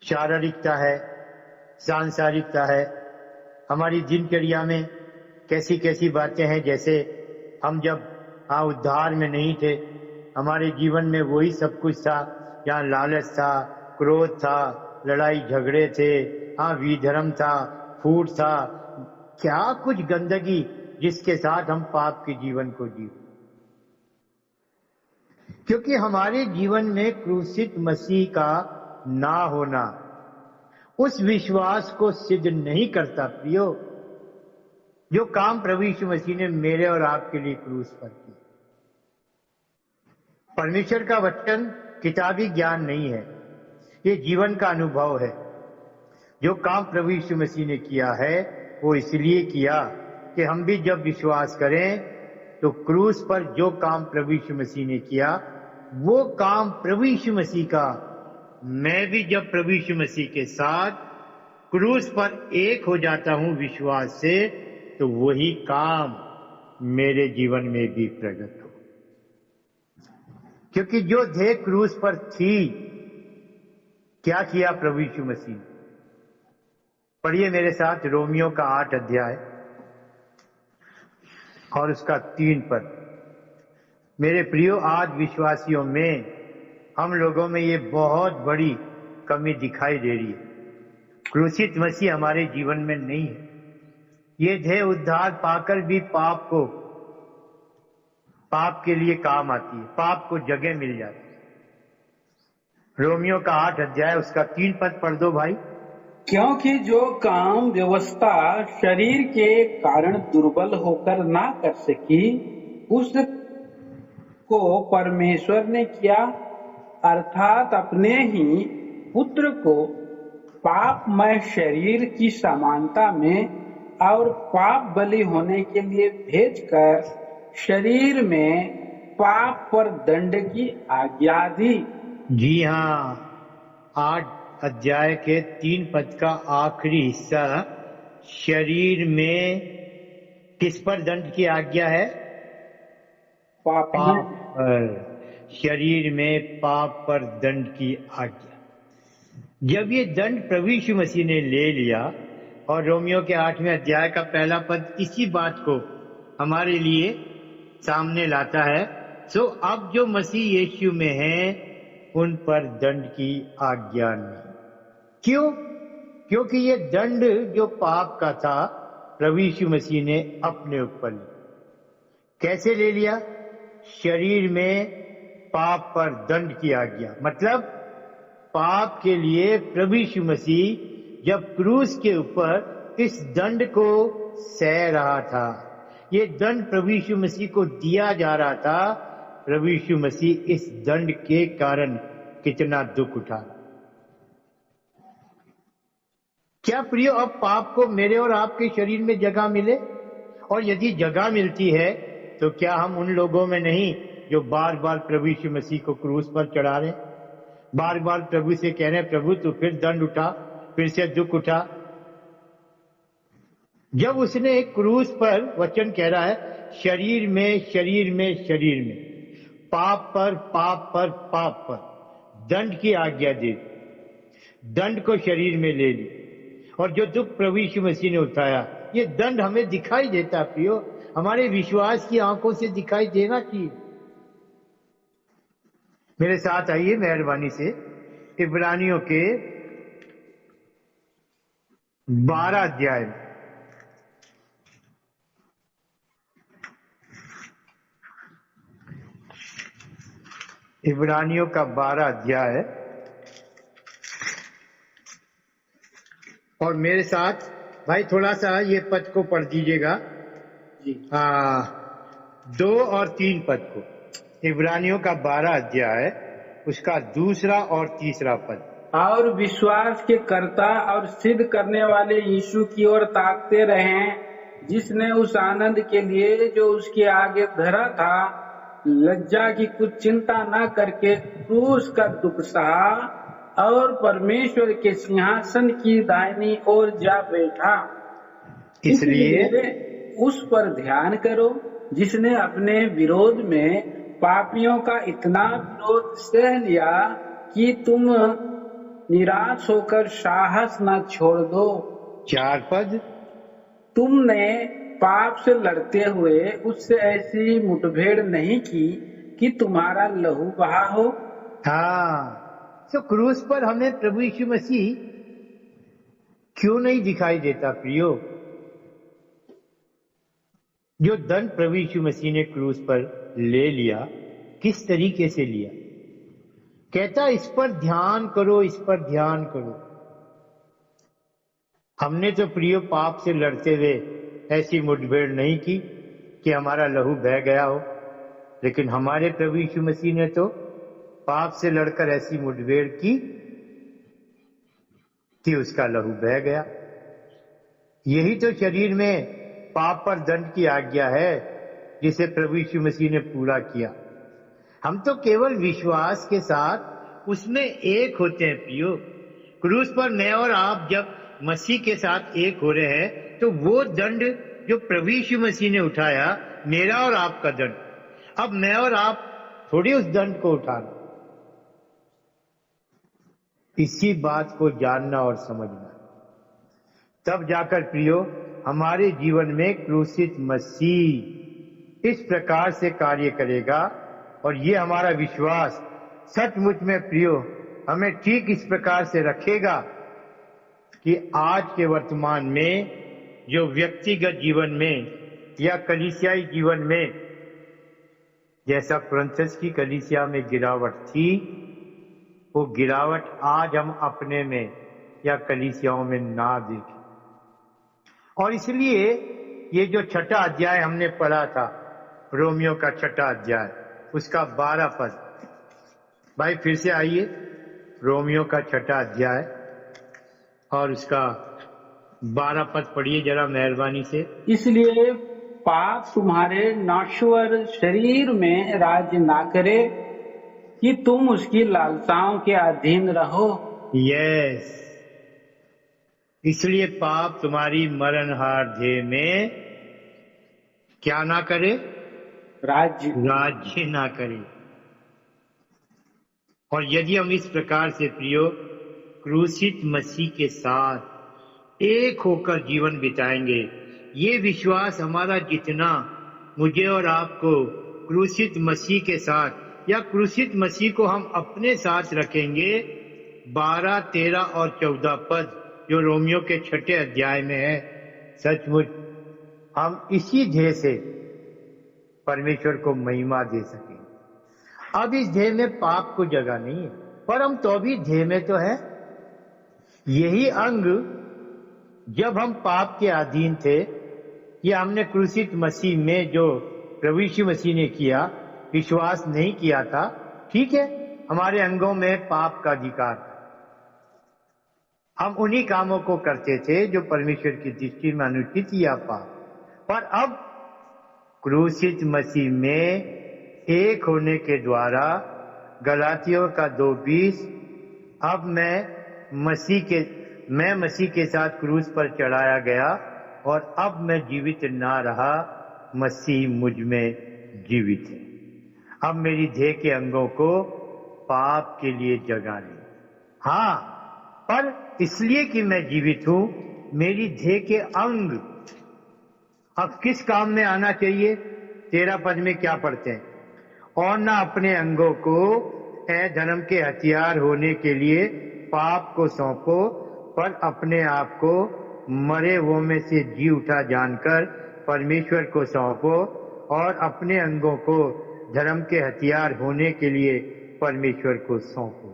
शारीरिकता है, सांसारिकता है, हमारी दिनचर्या में कैसी कैसी बातें हैं। जैसे हम जब उद्धार में नहीं थे, हमारे जीवन में वही सब कुछ था, जहाँ लालच था, क्रोध था, लड़ाई झगड़े थे, विधर्म था, फूट था, क्या कुछ गंदगी जिसके साथ हम पाप के जीवन को जी। क्योंकि हमारे जीवन में क्रूसित मसीह का ना होना उस विश्वास को सिद्ध नहीं करता प्रियो, जो काम प्रभु यीशु मसीह ने मेरे और आपके लिए क्रूस पर किया। परमेश्वर का वचन किताबी ज्ञान नहीं है, ये जीवन का अनुभव है। जो काम प्रभु यीशु मसीह ने किया है वो इसलिए किया कि हम भी जब विश्वास करें तो क्रूस पर जो काम प्रभु यीशु मसीह ने किया वो काम प्रभु यीशु मसीह का मैं भी जब प्रभु यीशु मसीह के साथ क्रूस पर एक हो जाता हूं विश्वास से, तो वही काम मेरे जीवन में भी प्रकट हो। क्योंकि जो देह क्रूस पर थी, क्या किया प्रभु यीशु मसीह? पढ़िए मेरे साथ रोमियो का 8 अध्याय और उसका 3 पद। मेरे प्रियो, आज विश्वासियों में हम लोगों में ये बहुत बड़ी कमी दिखाई दे रही है। क्रूसित मसीह हमारे जीवन में नहीं है। ये देह उद्धार पाकर भी पाप के लिए काम आती है, पाप को जगह मिल जाती है। रोमियो का 8 अध्याय उसका 3 पद पढ़ दो भाई। क्योंकि जो काम व्यवस्था शरीर के कारण दुर्बल होकर ना कर सकी, उसको परमेश्वर ने किया, अर्थात अपने ही पुत्र को पापमय शरीर की समानता में और पाप बलि होने के लिए भेजकर शरीर में पाप पर दंड की आज्ञा दी। जी हाँ, 8 अध्याय के 3 पद का आखिरी हिस्सा शरीर में किस पर दंड की आज्ञा है? पाप पर। शरीर में पाप पर दंड की आज्ञा। जब ये दंड प्रभु यीशु मसीह ने ले लिया, और रोमियो के 8वें अध्याय का पहला पद इसी बात को हमारे लिए सामने लाता है, सो अब जो मसीह यीशु में है उन पर दंड की आज्ञा नहीं। क्यों? क्योंकि ये दंड जो पाप का था प्रभु यीशु मसीह ने अपने ऊपर लिया। कैसे ले लिया? शरीर में पाप पर दंड की आज्ञा। मतलब पाप के लिए प्रभु यीशु मसीह जब क्रूस के ऊपर इस दंड को सह रहा था, ये दंड प्रभु यीशु मसीह को दिया जा रहा था, प्रभु यीशु मसीह इस दंड के कारण कितना दुख उठा। क्या प्रियो अब पाप को मेरे और आपके शरीर में जगह मिले? और यदि जगह मिलती है तो क्या हम उन लोगों में नहीं जो बार बार प्रभु यीशु मसीह को क्रूस पर चढ़ा रहे, बार बार प्रभु से कह रहे हैं प्रभु तू फिर दंड उठा, फिर से दुख उठा। जब उसने क्रूस पर वचन कह रहा है शरीर में शरीर में शरीर में पाप पर पाप पर पाप पर दंड की आज्ञा दे, दंड को शरीर में ले ली, और जो दुख प्रभु यीशु मसीह ने उठाया, ये दंड हमें दिखाई देता प्रियो, हमारे विश्वास की आंखों से दिखाई देना चाहिए। मेरे साथ आइए मेहरबानी से इब्रानियों के 12 अध्याय में। इब्रानियों का 12 अध्याय, और मेरे साथ भाई थोड़ा सा ये पद को पढ़ दीजिएगा जी। 2 और 3 पद को। इब्रानियों का 12 अध्याय, उसका 2 और 3 पद। और विश्वास के कर्ता और सिद्ध करने वाले यीशु की ओर ताकते रहें, जिसने उस आनंद के लिए जो उसके आगे धरा था, लज्जा की कुछ चिंता न करके क्रूस का दुख सहा और परमेश्वर के सिंहासन की दाहिनी ओर जा बैठा। इसलिए उस पर ध्यान करो जिसने अपने विरोध में पापियों का इतना विरोध सह लिया कि तुम निराश होकर साहस न छोड़ दो। 4 पद। तुमने पाप से लड़ते हुए उससे ऐसी मुठभेड़ नहीं की कि तुम्हारा लहू बहा हो। हाँ, तो क्रूस पर हमें प्रभु यीशु मसीह क्यों नहीं दिखाई देता प्रियो? जो दंड प्रभु यीशु मसीह ने क्रूस पर ले लिया, किस तरीके से लिया? कहता इस पर ध्यान करो, इस पर ध्यान करो। हमने तो प्रियो पाप से लड़ते हुए ऐसी मुठभेड़ नहीं की कि हमारा लहू बह गया हो, लेकिन हमारे प्रभु यीशु मसीह ने तो पाप से लड़कर ऐसी मुठभेड़ की कि उसका लहू बह गया। यही तो शरीर में पाप पर दंड की आज्ञा है, जिसे प्रभु यीशु मसीह ने पूरा किया। हम तो केवल विश्वास के साथ उसमें एक होते हैं प्रियो। क्रूस पर मैं और आप जब मसीह के साथ एक हो रहे हैं, तो वो दंड जो प्रभु यीशु मसीह ने उठाया, मेरा और आपका दंड, अब मैं और आप थोड़ी उस दंड को उठाना। इसी बात को जानना और समझना, तब जाकर प्रियो हमारे जीवन में क्रूसित मसीह इस प्रकार से कार्य करेगा, और ये हमारा विश्वास सचमुच में प्रियो हमें ठीक इस प्रकार से रखेगा कि आज के वर्तमान में जो व्यक्तिगत जीवन में या कलीसियाई जीवन में जैसा कुरिन्थस की कलीसिया में गिरावट थी, वो गिरावट आज हम अपने में या कलीसियाओं में ना देखें। और इसलिए ये जो 6ठा अध्याय हमने पढ़ा था, रोमियो का 6ठा अध्याय, उसका 12 पद। भाई फिर से आइए, रोमियो का 6ठा अध्याय और उसका 12 पद पढ़िए जरा मेहरबानी से। इसलिए पाप तुम्हारे नाश्वर शरीर में राज्य ना करे कि तुम उसकी लालसाओं के अधीन रहो। यस, इसलिए पाप तुम्हारी मरणहार देह में क्या ना करे? राज्य ना करे। और यदि हम इस प्रकार से प्रियो क्रूसित मसीह के साथ एक होकर जीवन बिताएंगे, ये विश्वास हमारा जितना मुझे और आपको क्रूसित मसीह के साथ या क्रूसित मसीह को हम अपने साथ रखेंगे, 12, 13 और 14 पद जो रोमियो के 6ठे अध्याय में है, सचमुच हम इसी ध्येय से परमेश्वर को महिमा दे सकेंगे। अब इस ध्येय में पाप को जगह नहीं है, पर हम तो भी ध्येय में तो है। यही अंग जब हम पाप के अधीन थे, या हमने क्रूसित मसीह में जो प्रभु यीशु मसीह ने किया विश्वास नहीं किया था, ठीक है, हमारे अंगों में पाप का अधिकार था, हम उन्हीं कामों को करते थे जो परमेश्वर की दृष्टि में अनुचित या पाप। पर अब क्रूसित मसीह में एक होने के द्वारा, गलातियों का 2:20, अब मैं मसीह के साथ क्रूस पर चढ़ाया गया, और अब मैं जीवित ना रहा, मसीह मुझ में जीवित है। अब मेरी देह के अंगों को पाप के लिए जगा ले। हाँ, पर इसलिए कि मैं जीवित हूं, मेरी देह के अंग अब किस काम में आना चाहिए? 13 पद में क्या पढ़ते हैं? और न अपने अंगों को अधर्म के हथियार होने के लिए पाप को सौंपो, पर अपने आप को मरे हुओं में से जी उठा जानकर परमेश्वर को सौंपो, और अपने अंगों को धर्म के हथियार होने के लिए परमेश्वर को सौंपो।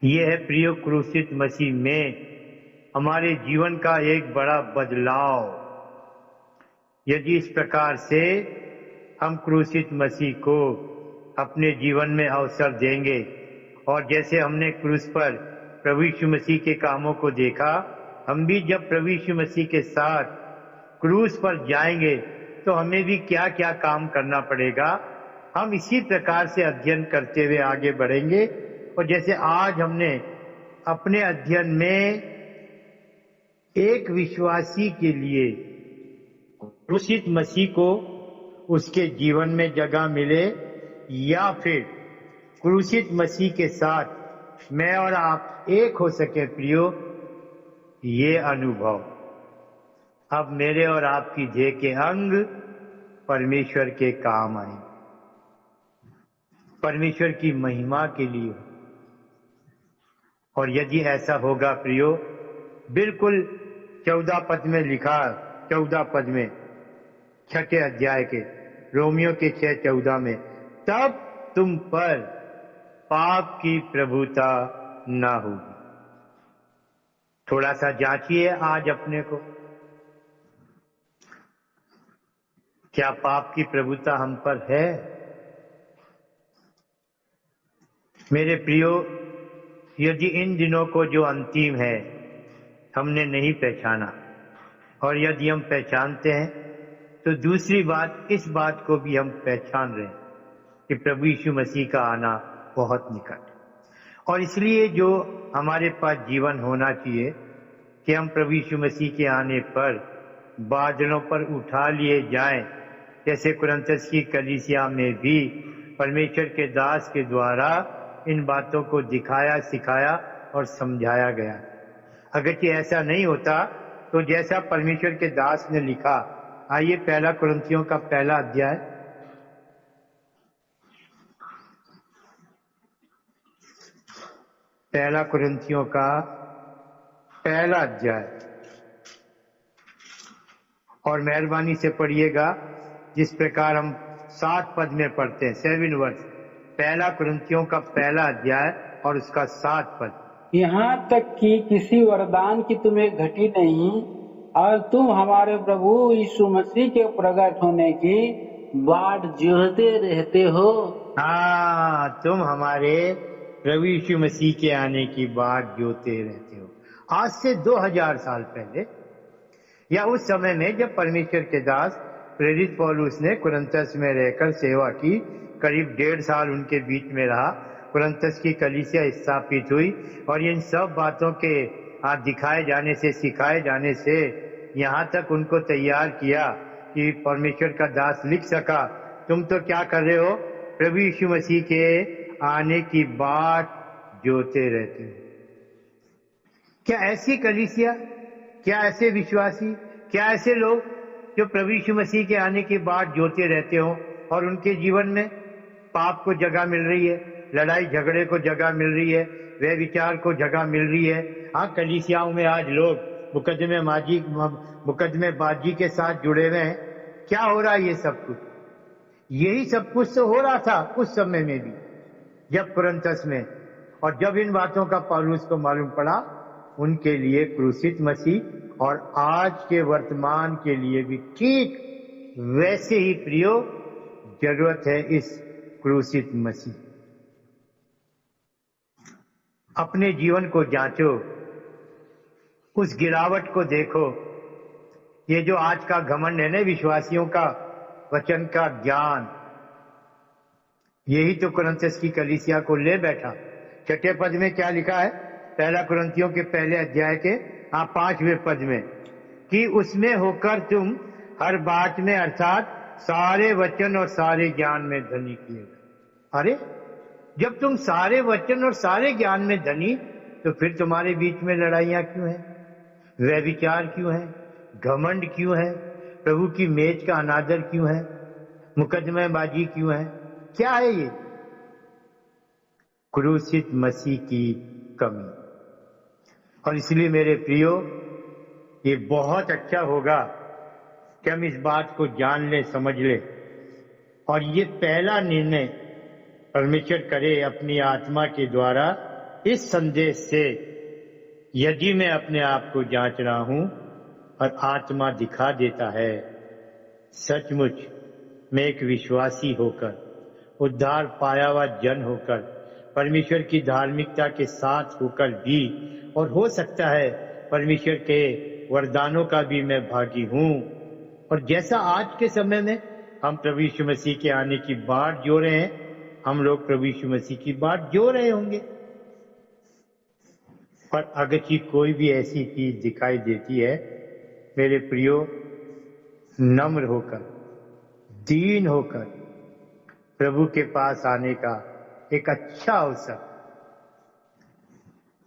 यह है प्रिय क्रूसित मसीह में हमारे जीवन का एक बड़ा बदलाव। यदि इस प्रकार से हम क्रूसित मसीह को अपने जीवन में अवसर देंगे, और जैसे हमने क्रूस पर प्रभु यीशु मसीह के कामों को देखा, हम भी जब प्रभु यीशु मसीह के साथ क्रूस पर जाएंगे तो हमें भी क्या क्या काम करना पड़ेगा, हम इसी प्रकार से अध्ययन करते हुए आगे बढ़ेंगे। और जैसे आज हमने अपने अध्ययन में एक विश्वासी के लिए क्रूसित मसीह को उसके जीवन में जगह मिले, या फिर क्रूसित मसीह के साथ मैं और आप एक हो सके प्रियो, ये अनुभव अब मेरे और आपकी देह के अंग परमेश्वर के काम आए, परमेश्वर की महिमा के लिए। और यदि ऐसा होगा प्रियो, बिल्कुल 14 पद में लिखा, 14 पद में 6ठे अध्याय के रोमियो के 6:14 में, तब तुम पर पाप की प्रभुता ना होगी। थोड़ा सा जांचिए आज अपने को, क्या पाप की प्रभुता हम पर है? मेरे प्रियो, यदि इन दिनों को जो अंतिम है हमने नहीं पहचाना, और यदि हम पहचानते हैं तो दूसरी बात, इस बात को भी हम पहचान रहे हैं कि प्रभु यीशु मसीह का आना बहुत निकट। और इसलिए जो हमारे पास जीवन होना चाहिए कि हम प्रभु यीशु मसीह के आने पर बादलों पर उठा लिए जाएं, जैसे कुरिन्थस की कलीसिया में भी परमेश्वर के दास के द्वारा इन बातों को दिखाया, सिखाया और समझाया गया। अगर कि ऐसा नहीं होता तो जैसा परमेश्वर के दास ने लिखा, आइए 1 कुरिन्थियों का 1 अध्याय, पहला कुरिन्थियों का 1 अध्याय, और मेहरबानी से पढ़िएगा जिस प्रकार हम 7 पद में पढ़ते हैं, 7 वर्स, 1 कुरिन्थियों का 1 अध्याय और उसका 7 पद। यहाँ तक कि किसी वरदान की तुम्हें घटी नहीं, और तुम हमारे प्रभु यीशु मसीह के प्रकट होने की बाट जोहते रहते हो। हाँ, तुम हमारे प्रभु यीशु मसीह के आने की बाट जोहते रहते हो। आज से 2000 साल पहले, या उस समय में जब परमेश्वर के दास प्रेरित पौलुस ने कुरिन्थस में रहकर सेवा की, करीब 1.5 साल उनके बीच में रहा, कुरिन्थस की कलीसिया स्थापित हुई, और इन सब बातों के दिखाए जाने से, सिखाए जाने से यहाँ तक उनको तैयार किया कि परमेश्वर का दास लिख सका, तुम तो क्या कर रहे हो? प्रभु यीशु मसीह के आने की बाट जोहते रहते हो। क्या ऐसी कलीसिया, क्या ऐसे विश्वासी, क्या ऐसे लोग जो प्रभु यीशु मसीह के आने की बाट जोहते रहते हो और उनके जीवन में पाप को जगह मिल रही है, लड़ाई झगड़े को जगह मिल रही है, वे विचार को जगह मिल रही है? हाँ, कलीसियाओं में आज लोग मुकदमेबाजी के साथ जुड़े हुए हैं। क्या हो रहा है? ये सब कुछ, यही सब कुछ तो हो रहा था उस समय में भी, जब कुरिन्थस में, और जब इन बातों का पौलुस को मालूम पड़ा, उनके लिए क्रूसित मसीह और आज के वर्तमान के लिए भी ठीक वैसे ही प्रियो जरूरत है इस क्रूसित मसीह। अपने जीवन को जांचो, उस गिरावट को देखो। ये जो आज का घमंड है ना, विश्वासियों का वचन का ज्ञान, यही तो कुरिन्थस की कलीसिया को ले बैठा। 6ठे पद में क्या लिखा है? 1 कुरिन्थियों के 1 अध्याय के 5वें पद में, कि उसमें होकर तुम हर बात में अर्थात सारे वचन और सारे ज्ञान में धनी किए गए। अरे, जब तुम सारे वचन और सारे ज्ञान में धनी, तो फिर तुम्हारे बीच में लड़ाइयां क्यों हैं? व्यभिचार क्यों है? घमंड क्यों है? प्रभु की मेज का अनादर क्यों है? मुकदमेबाजी क्यों है? क्या है ये? क्रूसित मसीह की कमी। और इसलिए मेरे प्रियो, ये बहुत अच्छा होगा कि हम इस बात को जान लें, समझ लें, और ये पहला निर्णय परमेश्वर करे अपनी आत्मा के द्वारा इस संदेश से। यदि मैं अपने आप को जांच रहा हूं और आत्मा दिखा देता है सचमुच मैं एक विश्वासी होकर, उद्धार पाया हुआ जन होकर, परमेश्वर की धार्मिकता के साथ होकर भी, और हो सकता है परमेश्वर के वरदानों का भी मैं भागी हूं, और जैसा आज के समय में हम प्रभु यीशु मसीह के आने की बाट जो रहे हैं, हम लोग प्रभु यीशु मसीह की बाट जो रहे होंगे। पर अगर कोई भी ऐसी चीज दिखाई देती है, मेरे प्रियो, नम्र होकर, दीन होकर प्रभु के पास आने का एक अच्छा अवसर।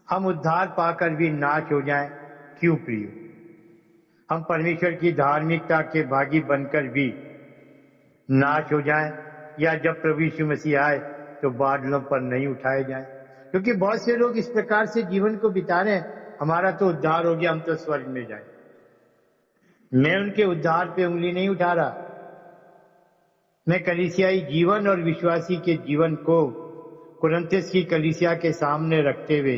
हम उद्धार पाकर भी नाश हो जाएं, क्यों प्रियो? हम परमेश्वर की धार्मिकता के भागी बनकर भी नाश हो जाएं, या जब प्रभु यीशु मसीह आए तो बादलों पर नहीं उठाए जाएं। क्योंकि बहुत से लोग इस प्रकार से जीवन को बिता रहे हैं, हमारा तो उद्धार हो गया, हम तो स्वर्ग में जाए। मैं उनके उद्धार पे उंगली नहीं उठा रहा। मैं कलीसियाई जीवन और विश्वासी के जीवन को कुरिन्थियों की कलीसिया के सामने रखते हुए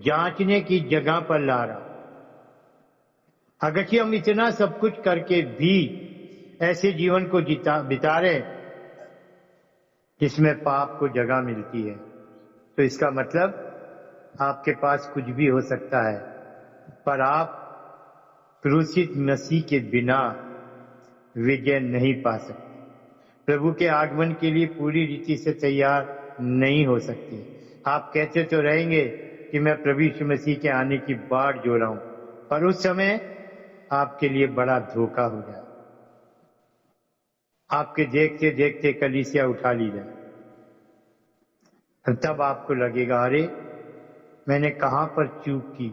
जांचने की जगह पर ला रहा। अगर हम इतना सब कुछ करके भी ऐसे जीवन को बिता रहे जिसमें पाप को जगह मिलती है, तो इसका मतलब आपके पास कुछ भी हो सकता है, पर आप क्रूसित मसीह के बिना विजय नहीं पा सकते। प्रभु के आगमन के लिए पूरी रीति से तैयार नहीं हो सकते। आप कहते तो रहेंगे कि मैं प्रभु यीशु मसीह के आने की बाट जो रहा हूं, पर उस समय आपके लिए बड़ा धोखा हो जाए। आपके देखते देखते कलीसिया उठा ली जाए, तब आपको लगेगा, अरे मैंने कहां पर चूक की,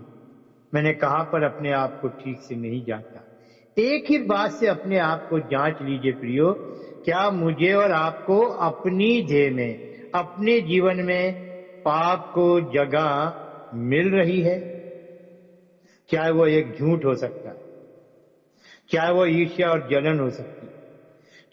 मैंने कहां पर अपने आप को ठीक से नहीं जांचा। एक ही बात से अपने आप को जांच लीजिए प्रियो, क्या मुझे और आपको अपनी देह में, अपने जीवन में पाप को जगह मिल रही है? चाहे वो एक झूठ हो सकता है, चाहे वो ईर्ष्या और जलन हो सकती है,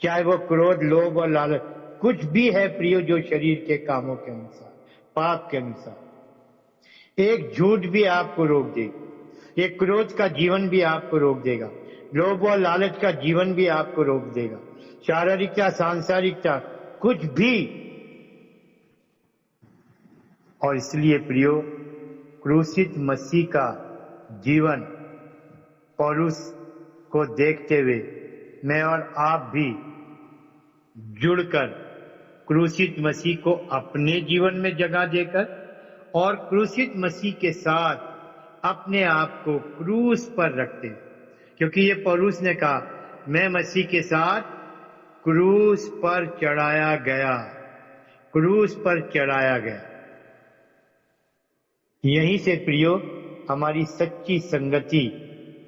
चाहे वो क्रोध, लोभ और लालच, कुछ भी है प्रियो जो शरीर के कामों के अनुसार, पाप के अनुसार। एक झूठ भी आपको रोक देगा, एक क्रोध का जीवन भी आपको रोक देगा, लोभ और लालच का जीवन भी आपको रोक देगा, शारीरिकता, सांसारिकता, कुछ भी। और इसलिए प्रियो, क्रूसित मसीह का जीवन पौलुस को देखते हुए मैं और आप भी जुड़कर क्रूसित मसीह को अपने जीवन में जगह देकर और क्रूसित मसीह के साथ अपने आप को क्रूस पर रखते, क्योंकि ये पौलुस ने कहा, मैं मसीह के साथ क्रूस पर चढ़ाया गया, क्रूस पर चढ़ाया गया। यहीं से प्रियो हमारी सच्ची संगति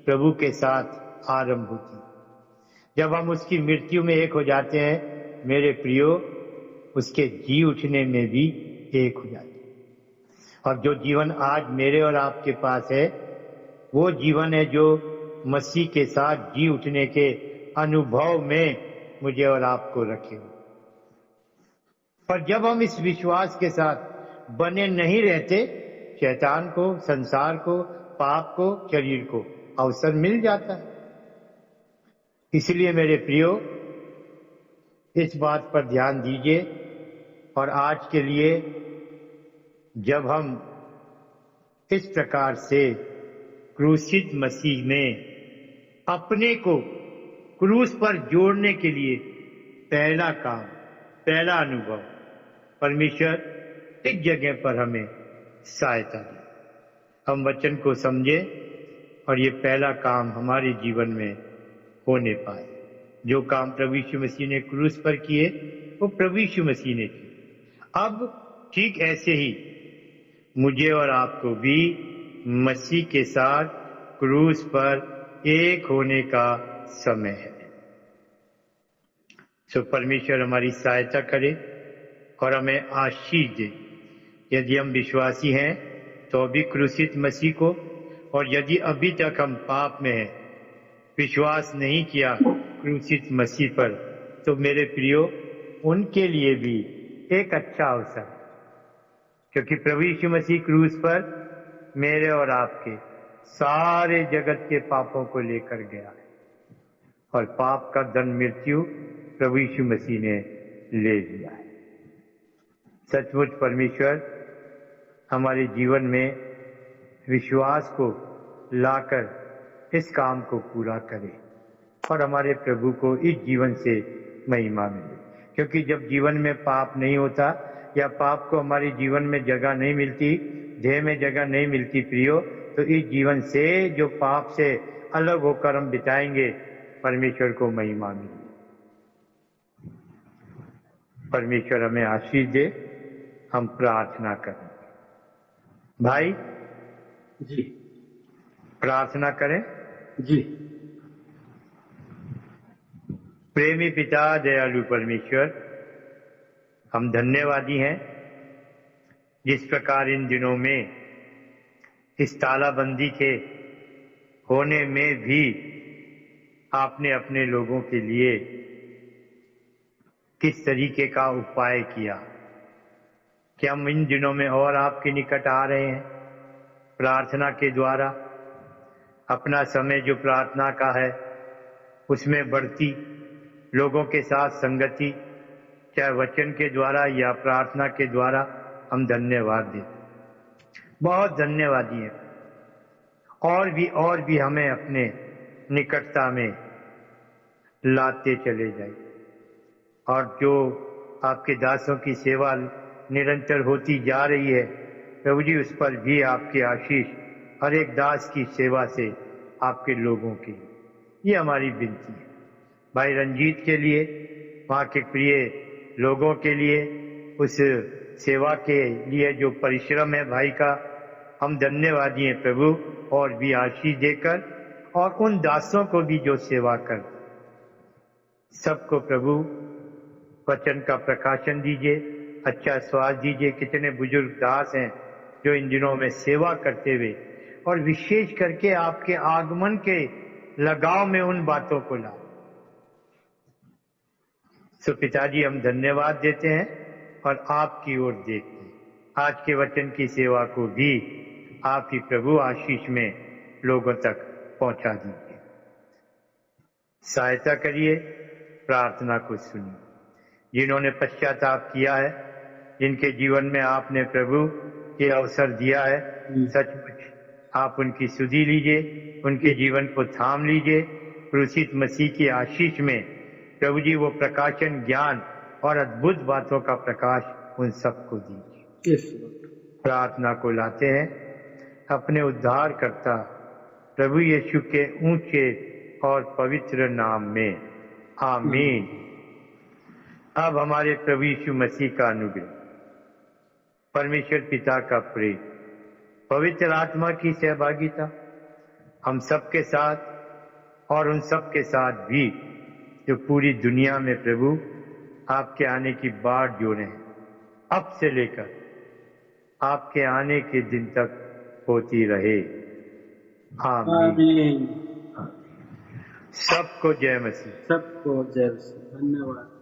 प्रभु के साथ आरंभ होती। जब हम उसकी मृत्यु में एक हो जाते हैं, मेरे प्रियो, उसके जी उठने में भी एक हो जाते हैं। और जो जीवन आज मेरे और आपके पास है, वो जीवन है जो मसीह के साथ जी उठने के अनुभव में मुझे और आपको रखे। पर जब हम इस विश्वास के साथ बने नहीं रहते, शैतान को, संसार को, पाप को, शरीर को अवसर मिल जाता है। इसलिए मेरे प्रियो, इस बात पर ध्यान दीजिए। और आज के लिए जब हम इस प्रकार से क्रूसित मसीह में अपने को क्रूस पर जोड़ने के लिए पहला काम, पहला अनुभव, परमेश्वर इस जगह पर हमें सहायता दे, हम वचन को समझे और ये पहला काम हमारे जीवन में होने पाए। जो काम प्रभु यीशु मसीह ने क्रूस पर किए, वो प्रभु यीशु मसीह ने किए। अब ठीक ऐसे ही मुझे और आपको भी मसीह के साथ क्रूस पर एक होने का समय है। सो परमेश्वर हमारी सहायता करे और हमें आशीष दे। यदि हम विश्वासी हैं तो भी क्रूसित मसीह को, और यदि अभी तक हम पाप में हैं, विश्वास नहीं किया क्रूसित मसीह पर, तो मेरे प्रियो उनके लिए भी एक अच्छा अवसर है, क्योंकि प्रभु यीशु मसीह क्रूस पर मेरे और आपके सारे जगत के पापों को लेकर गया है, और पाप का दंड मृत्यु प्रभु यीशु मसीह ने ले लिया है। सचमुच परमेश्वर हमारे जीवन में विश्वास को लाकर इस काम को पूरा करे और हमारे प्रभु को इस जीवन से महिमा मिले, क्योंकि जब जीवन में पाप नहीं होता या पाप को हमारे जीवन में जगह नहीं मिलती, देह में जगह नहीं मिलती प्रियो, तो इस जीवन से जो पाप से अलग होकर हम बिताएंगे, परमेश्वर को महिमा मिले। परमेश्वर हमें आशीष दे। हम प्रार्थना करें। भाई जी प्रार्थना करें। जी। प्रेमी पिता दयालु परमेश्वर, हम धन्यवादी हैं जिस प्रकार इन दिनों में इस तालाबंदी के होने में भी आपने अपने लोगों के लिए किस तरीके का उपाय किया कि हम इन दिनों में और आपके निकट आ रहे हैं प्रार्थना के द्वारा। अपना समय जो प्रार्थना का है उसमें बढ़ती, लोगों के साथ संगति, चाहे वचन के द्वारा या प्रार्थना के द्वारा, हम धन्यवाद देते, बहुत धन्यवादी हैं। और भी हमें अपने निकटता में लाते चले जाए, और जो आपके दासों की सेवा निरंतर होती जा रही है प्रभु जी, उस पर भी आपकी आशीष हर एक दास की सेवा से आपके लोगों की, ये हमारी विनती है। भाई रंजीत के लिए, वहाँ के प्रिय लोगों के लिए, उस सेवा के लिए जो परिश्रम है भाई का, हम धन्यवादी हैं प्रभु। और भी आशीष देकर, और उन दासों को भी जो सेवा कर, सबको प्रभु वचन का प्रकाशन दीजिए, अच्छा स्वास्थ्य दीजिए। कितने बुजुर्ग दास हैं जो इन दिनों में सेवा करते हुए, और विशेष करके आपके आगमन के लगाव में उन बातों को ला। सो पिताजी हम धन्यवाद देते हैं और आपकी ओर देखते हैं। आज के वचन की सेवा को भी आप ही प्रभु आशीष में लोगों तक पहुंचा दीजिए। सहायता करिए, प्रार्थना को सुनिए। जिन्होंने पश्चाताप किया है, जिनके जीवन में आपने प्रभु ये अवसर दिया है, सचमुच आप उनकी सुधि लीजिए, उनके जीवन को थाम लीजिए। क्रूसित मसीह की आशीष में प्रभु जी वो प्रकाशन, ज्ञान और अद्भुत बातों का प्रकाश उन सबको दीजिए। प्रार्थना को लाते हैं अपने उद्धारकर्ता प्रभु यीशु के ऊंचे और पवित्र नाम में, आमीन। अब हमारे प्रभु यीशु मसीह का अनुग्रह, परमेश्वर पिता का प्रेम, पवित्र आत्मा की सहभागिता हम सबके साथ और उन सबके साथ भी जो पूरी दुनिया में प्रभु आपके आने की बाट जोड़े हैं, अब से लेकर आपके आने के दिन तक होती रहे, आमीन। सबको जय मसीह। सबको जय मसीह। धन्यवाद।